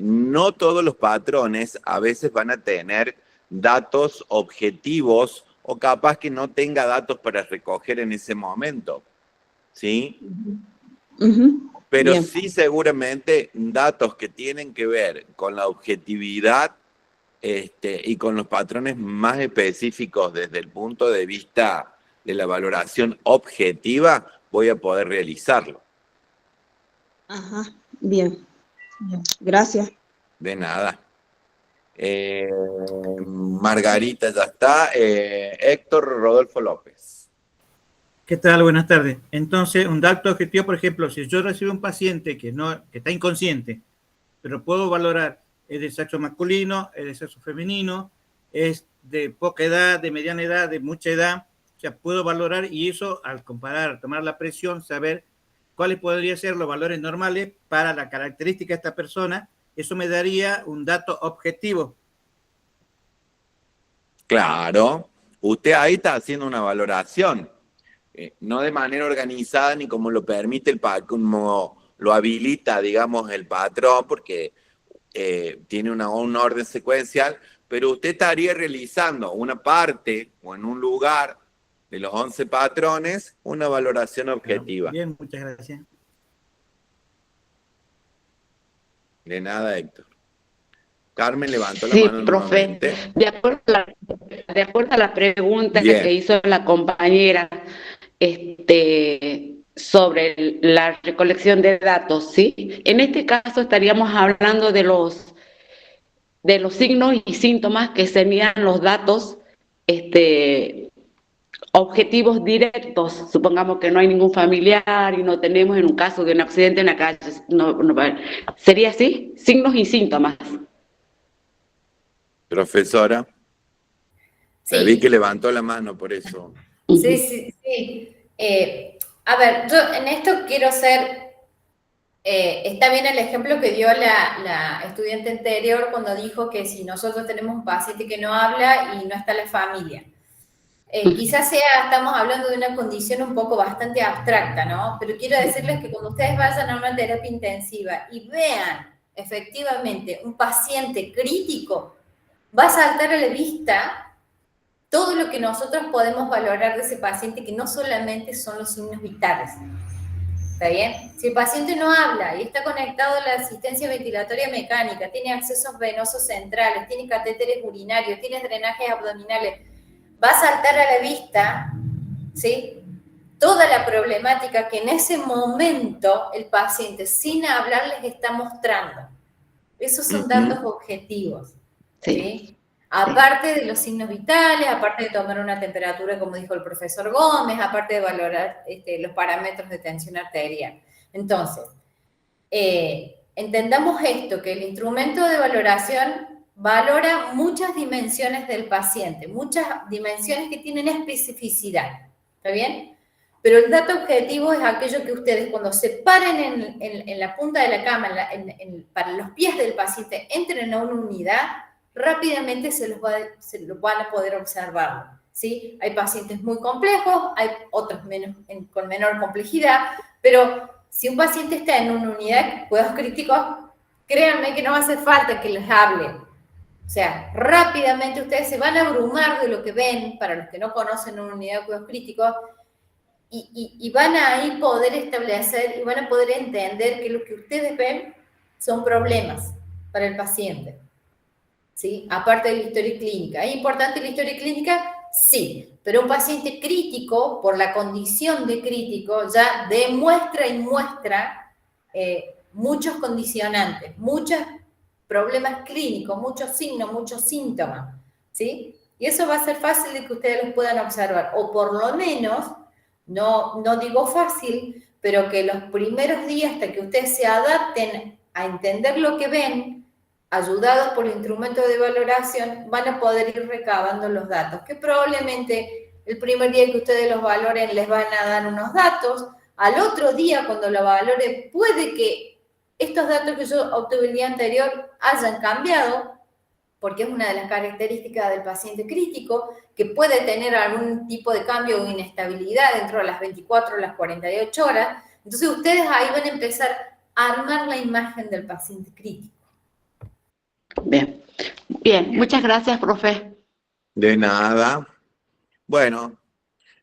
no todos los patrones a veces van a tener datos objetivos o capaz que no tenga datos para recoger en ese momento, ¿sí? Pero Bien. sí seguramente datos que tienen que ver con la objetividad y con los patrones más específicos desde el punto de vista de la valoración objetiva, voy a poder realizarlo. Ajá, bien. Gracias. De nada. Margarita ya está. Héctor Rodolfo López. ¿Qué tal? Buenas tardes. Entonces, un dato objetivo, por ejemplo, si yo recibo un paciente que está inconsciente, pero puedo valorar, es de sexo masculino, es de sexo femenino, es de poca edad, de mediana edad, de mucha edad, o sea, puedo valorar y eso, al comparar, tomar la presión, saber cuáles podrían ser los valores normales para la característica de esta persona, eso me daría un dato objetivo. Claro, usted ahí está haciendo una valoración, no de manera organizada ni como lo permite como lo habilita, digamos, el patrón, porque tiene un orden secuencial, pero usted estaría realizando una parte o en un lugar de los 11 patrones una valoración objetiva. Bien, muchas gracias. De nada, Héctor. Carmen levantó la Sí, mano profe, nuevamente. de acuerdo a la pregunta Bien. que hizo la compañera sobre la recolección de datos, ¿sí? En este caso estaríamos hablando de los signos y síntomas que serían los datos objetivos directos. Supongamos que no hay ningún familiar y no tenemos en un caso de un accidente en la calle. ¿Sería así? Signos y síntomas. Profesora. La vi que levantó la mano por eso. Sí. A ver, yo en esto quiero ser, está bien el ejemplo que dio la estudiante anterior cuando dijo que si nosotros tenemos un paciente que no habla y no está la familia. Quizás estamos hablando de una condición un poco bastante abstracta, ¿no? Pero quiero decirles que cuando ustedes vayan a una terapia intensiva y vean efectivamente un paciente crítico, va a saltar a la vista todo lo que nosotros podemos valorar de ese paciente, que no solamente son los signos vitales. ¿Está bien? Si el paciente no habla y está conectado a la asistencia ventilatoria mecánica, tiene accesos venosos centrales, tiene catéteres urinarios, tiene drenajes abdominales, va a saltar a la vista, ¿sí?, toda la problemática que en ese momento el paciente, sin hablar, les está mostrando. Esos son datos objetivos, ¿sí? Aparte de los signos vitales, aparte de tomar una temperatura, como dijo el profesor Gómez, aparte de valorar los parámetros de tensión arterial. Entonces, entendamos esto, que el instrumento de valoración valora muchas dimensiones del paciente, muchas dimensiones que tienen especificidad, ¿está bien? Pero el dato objetivo es aquello que ustedes, cuando se paren en la punta de la cama, para los pies del paciente, entren a una unidad, rápidamente se lo van a poder observar, ¿sí? Hay pacientes muy complejos, hay otros con menor complejidad, pero si un paciente está en una unidad de cuidados críticos, créanme que no va a hacer falta que les hable. O sea, rápidamente ustedes se van a abrumar de lo que ven, para los que no conocen una unidad de cuidados críticos, y van a ahí poder establecer y van a poder entender que lo que ustedes ven son problemas para el paciente, ¿sí? Aparte de la historia clínica. ¿Es importante la historia clínica? Sí, pero un paciente crítico, por la condición de crítico, ya demuestra y muestra muchos condicionantes, muchos problemas clínicos, muchos signos, muchos síntomas, ¿sí? Y eso va a ser fácil de que ustedes los puedan observar, o por lo menos, no digo fácil, pero que los primeros días, hasta que ustedes se adapten a entender lo que ven, ayudados por el instrumento de valoración, van a poder ir recabando los datos, que probablemente el primer día que ustedes los valoren les van a dar unos datos, al otro día cuando lo valoren puede que estos datos que yo obtuve el día anterior hayan cambiado, porque es una de las características del paciente crítico, que puede tener algún tipo de cambio o inestabilidad dentro de las 24 o las 48 horas. Entonces ustedes ahí van a empezar a armar la imagen del paciente crítico. Bien, muchas gracias, profe. De nada. Bueno,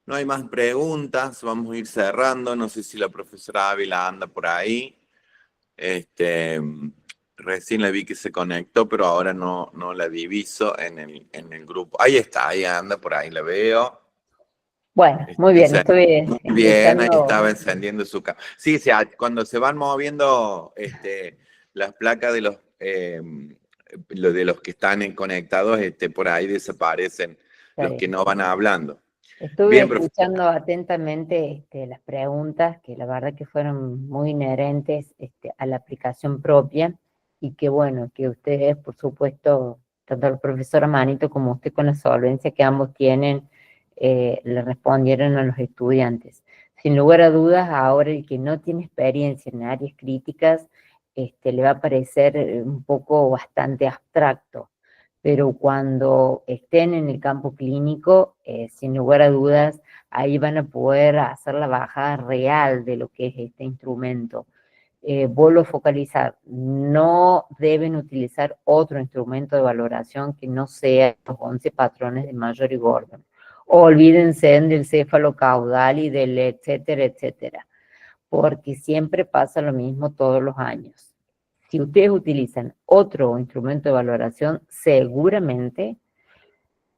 no hay más preguntas, vamos a ir cerrando. No sé si la profesora Ávila anda por ahí. Recién la vi que se conectó, pero ahora no la diviso en el grupo. Ahí está, ahí anda por ahí, la veo. Bueno, muy bien, estoy muy bien, ahí estaba encendiendo su cámara. Sí, cuando se van moviendo las placas de los que están conectados, por ahí desaparecen los que no van hablando. Estuve bien, escuchando atentamente las preguntas, que la verdad que fueron muy inherentes a la aplicación propia, y que bueno, que ustedes, por supuesto, tanto el profesor Manito como usted, con la solvencia que ambos tienen, le respondieron a los estudiantes. Sin lugar a dudas, ahora el que no tiene experiencia en áreas críticas, le va a parecer un poco bastante abstracto, pero cuando estén en el campo clínico, sin lugar a dudas, ahí van a poder hacer la bajada real de lo que es este instrumento. Vuelvo a focalizar, no deben utilizar otro instrumento de valoración que no sea los 11 patrones de Major y Gordon. Olvídense del céfalo caudal y del etcétera, etcétera, porque siempre pasa lo mismo todos los años. Si ustedes utilizan otro instrumento de valoración, seguramente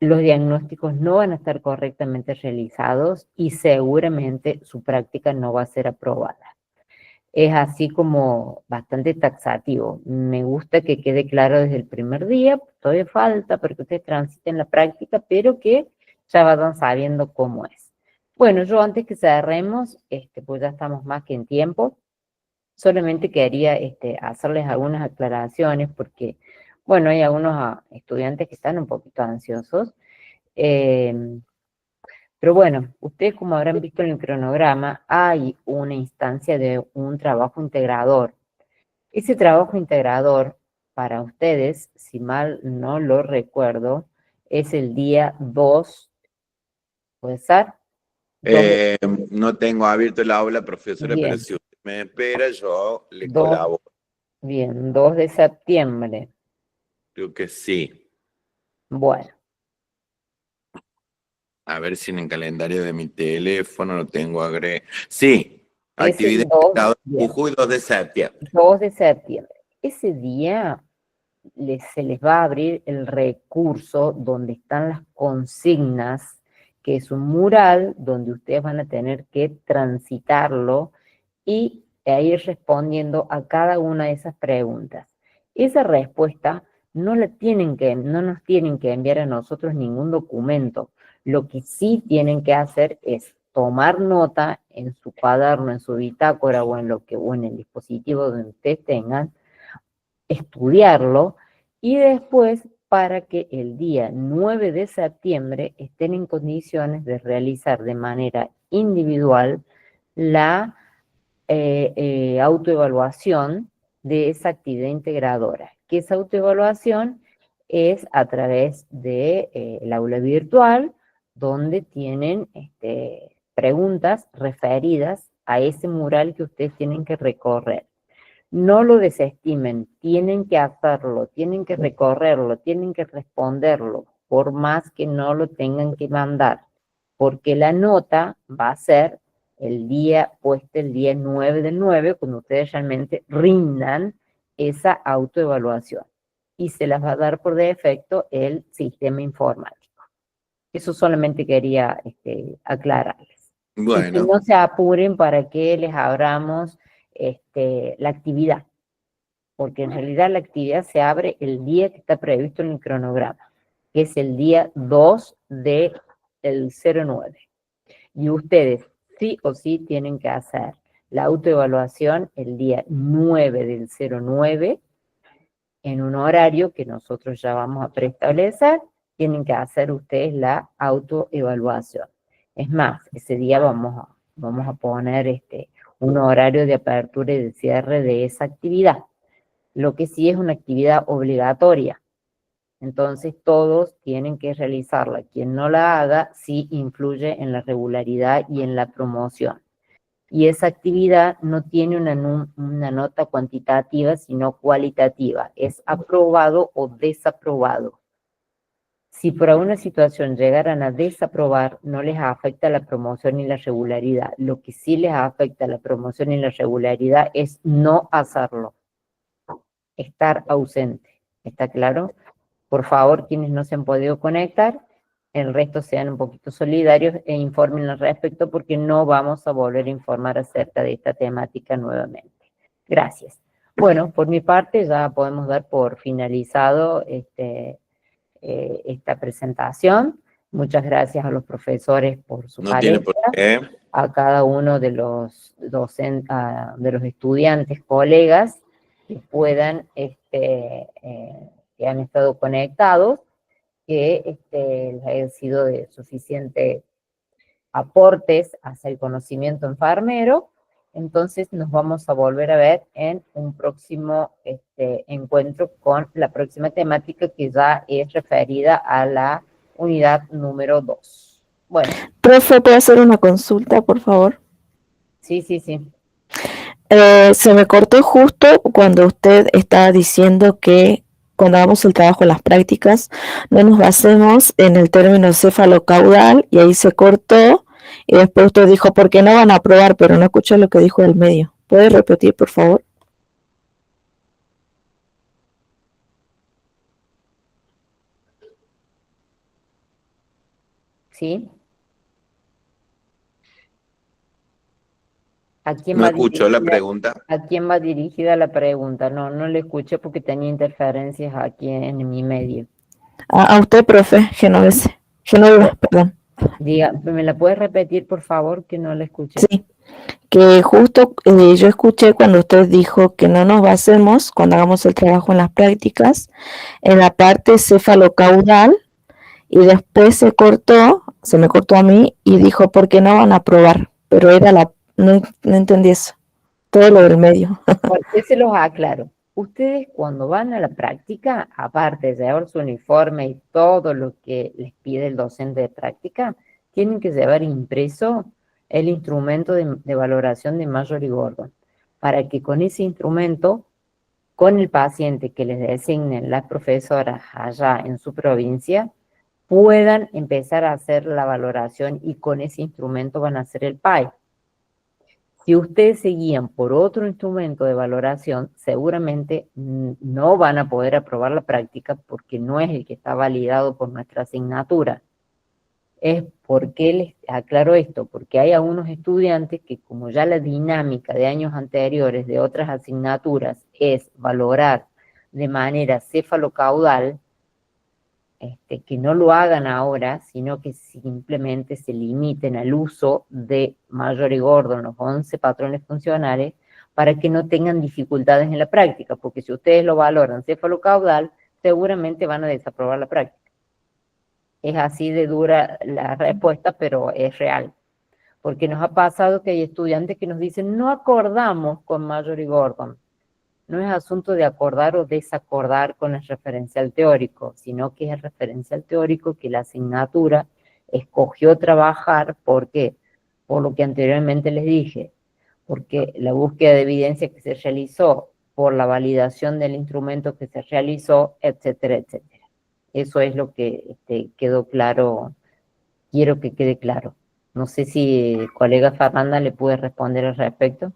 los diagnósticos no van a estar correctamente realizados y seguramente su práctica no va a ser aprobada. Es así como bastante taxativo. Me gusta que quede claro desde el primer día, todavía falta para que ustedes transiten la práctica, pero que ya vayan sabiendo cómo es. Bueno, yo antes que cerremos, pues ya estamos más que en tiempo, solamente quería hacerles algunas aclaraciones porque, bueno, hay algunos estudiantes que están un poquito ansiosos. Pero bueno, ustedes como habrán visto en el cronograma, hay una instancia de un trabajo integrador. Ese trabajo integrador, para ustedes, si mal no lo recuerdo, es el día 2, ¿puede ser? No tengo abierto el aula, profesora, Bien. pero si usted me espera, yo le 2, colaboro. bien, 2 de septiembre. Creo que sí. Bueno. A ver si en el calendario de mi teléfono lo tengo agregado. Sí, Es el actividad 2, integradora bien. Jujuy 2 de septiembre. 2 de septiembre. Ese día se les va a abrir el recurso donde están las consignas, que es un mural donde ustedes van a tener que transitarlo y ir respondiendo a cada una de esas preguntas. Esa respuesta no nos tienen que enviar a nosotros ningún documento. Lo que sí tienen que hacer es tomar nota en su cuaderno, en su bitácora o en el dispositivo donde ustedes tengan, estudiarlo y después para que el día 9 de septiembre estén en condiciones de realizar de manera individual la autoevaluación de esa actividad integradora. Que esa autoevaluación es a través de el aula virtual, donde tienen preguntas referidas a ese mural que ustedes tienen que recorrer. No lo desestimen, tienen que hacerlo, tienen que recorrerlo, tienen que responderlo, por más que no lo tengan que mandar, porque la nota va a ser el día 9 del 9, cuando ustedes realmente rindan esa autoevaluación. Y se las va a dar por defecto el sistema informático. Eso solamente quería aclararles. Bueno. Y que no se apuren para que les abramos la actividad, porque en realidad la actividad se abre el día que está previsto en el cronograma, que es el día 2 del 09. Y ustedes sí o sí tienen que hacer la autoevaluación el día 9 del 09, en un horario que nosotros ya vamos a preestablecer. Tienen que hacer ustedes la autoevaluación. Es más, ese día vamos a poner un horario de apertura y de cierre de esa actividad. Lo que sí es una actividad obligatoria. Entonces todos tienen que realizarla. Quien no la haga sí influye en la regularidad y en la promoción. Y esa actividad no tiene una nota cuantitativa, sino cualitativa. Es aprobado o desaprobado. Si por alguna situación llegaran a desaprobar, no les afecta la promoción y la regularidad. Lo que sí les afecta la promoción y la regularidad es no hacerlo. Estar ausente. ¿Está claro? Por favor, quienes no se han podido conectar, el resto sean un poquito solidarios e informen al respecto, porque no vamos a volver a informar acerca de esta temática nuevamente. Gracias. Bueno, por mi parte ya podemos dar por finalizado esta presentación. Muchas gracias a los profesores por su palestra, a cada uno de los estudiantes, colegas, que puedan, que han estado conectados, que les haya sido de suficiente aportes hacia el conocimiento enfermero. Entonces nos vamos a volver a ver en un próximo encuentro con la próxima temática, que ya es referida a la unidad número 2. Bueno. Profe, ¿puedo hacer una consulta, por favor? Sí. Se me cortó justo cuando usted estaba diciendo que cuando hagamos el trabajo en las prácticas no nos basemos en el término cefalocaudal, y ahí se cortó. Y después usted dijo, ¿por qué no van a aprobar? Pero no escuché lo que dijo del medio. ¿Puede repetir, por favor? ¿Sí? ¿A quién no va escuchó la pregunta? ¿A quién va dirigida la pregunta? No le escuché porque tenía interferencias aquí en mi medio. A usted, profe, Genoveva, perdón. Diga, ¿me la puede repetir, por favor, que no la escuché? Sí, que justo yo escuché cuando usted dijo que no nos basemos, cuando hagamos el trabajo en las prácticas, en la parte cefalocaudal, y después se me cortó a mí y dijo, ¿por qué no van a aprobar? Pero no entendí eso, todo lo del medio. ¿Por qué se los aclaro? Ustedes cuando van a la práctica, aparte de llevar su uniforme y todo lo que les pide el docente de práctica, tienen que llevar impreso el instrumento de valoración de Major y Gordon, para que con ese instrumento, con el paciente que les designen las profesoras allá en su provincia, puedan empezar a hacer la valoración y con ese instrumento van a hacer el PAE. Si ustedes se guían por otro instrumento de valoración, seguramente no van a poder aprobar la práctica porque no es el que está validado por nuestra asignatura. ¿Por qué les aclaro esto? Porque hay algunos estudiantes que, como ya la dinámica de años anteriores de otras asignaturas es valorar de manera cefalocaudal, que no lo hagan ahora, sino que simplemente se limiten al uso de Major y Gordon, los 11 patrones funcionales, para que no tengan dificultades en la práctica, porque si ustedes lo valoran cefalocaudal, seguramente van a desaprobar la práctica. Es así de dura la respuesta, pero es real. Porque nos ha pasado que hay estudiantes que nos dicen, no acordamos con Major y Gordon. No es asunto de acordar o desacordar con el referencial teórico, sino que es el referencial teórico que la asignatura escogió trabajar. ¿Por qué? Por lo que anteriormente les dije, porque la búsqueda de evidencia que se realizó, por la validación del instrumento que se realizó, etcétera, etcétera. Eso es lo que quedó claro, quiero que quede claro. No sé si colega Fernanda le puede responder al respecto.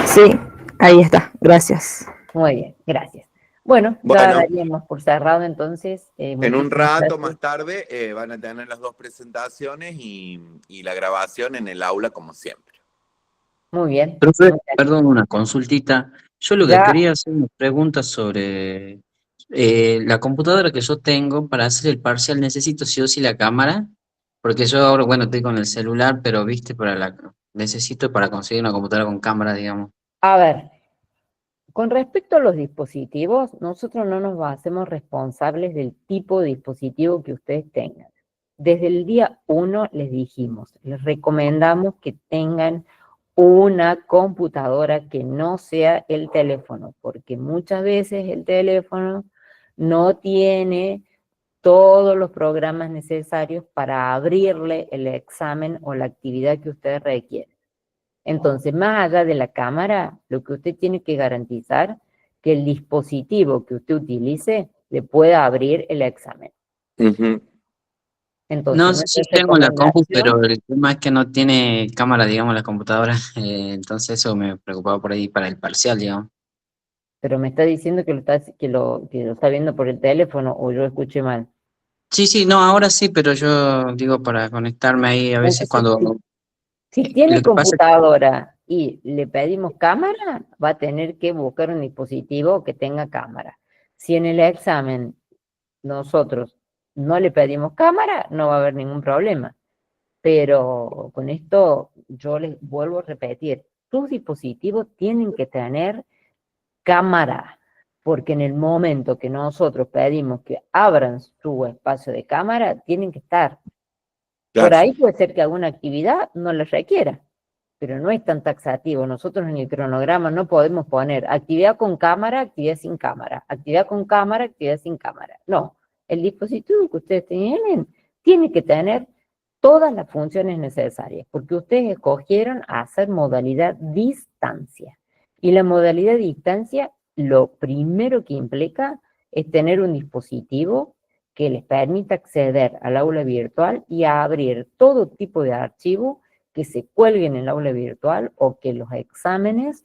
Sí, ahí está, gracias. Muy bien, gracias. Bueno, ya daríamos por cerrado entonces. En un rato más tarde van a tener las dos presentaciones y la grabación en el aula como siempre. Muy bien. Profe, perdón, una consultita. Yo lo que quería hacer una pregunta sobre la computadora que yo tengo para hacer el parcial, necesito sí o sí la cámara, porque yo ahora, bueno, estoy con el celular, pero viste, necesito para conseguir una computadora con cámara, digamos. A ver, con respecto a los dispositivos, nosotros no nos hacemos responsables del tipo de dispositivo que ustedes tengan. Desde el día 1 les dijimos, les recomendamos que tengan una computadora que no sea el teléfono, porque muchas veces el teléfono no tiene todos los programas necesarios para abrirle el examen o la actividad que ustedes requieren. Entonces, más allá de la cámara, lo que usted tiene que garantizar que el dispositivo que usted utilice le pueda abrir el examen. Entonces, no, sí tengo la compu, pero el tema es que no tiene cámara, digamos, la computadora, entonces eso me preocupaba por ahí para el parcial, digamos. Pero me está diciendo que lo está viendo por el teléfono, o yo escuché mal. Sí, no, ahora sí, pero yo digo para conectarme ahí a veces cuando... Si tiene computadora y le pedimos cámara, va a tener que buscar un dispositivo que tenga cámara. Si en el examen nosotros no le pedimos cámara, no va a haber ningún problema. Pero con esto yo les vuelvo a repetir, tus dispositivos tienen que tener cámara, porque en el momento que nosotros pedimos que abran su espacio de cámara, tienen que estar. Por ahí puede ser que alguna actividad no la requiera, pero no es tan taxativo. Nosotros en el cronograma no podemos poner actividad con cámara, actividad sin cámara, actividad con cámara, actividad sin cámara. No, el dispositivo que ustedes tienen tiene que tener todas las funciones necesarias, porque ustedes escogieron hacer modalidad distancia. Y la modalidad distancia, lo primero que implica es tener un dispositivo que les permita acceder al aula virtual y a abrir todo tipo de archivo que se cuelguen en el aula virtual o que los exámenes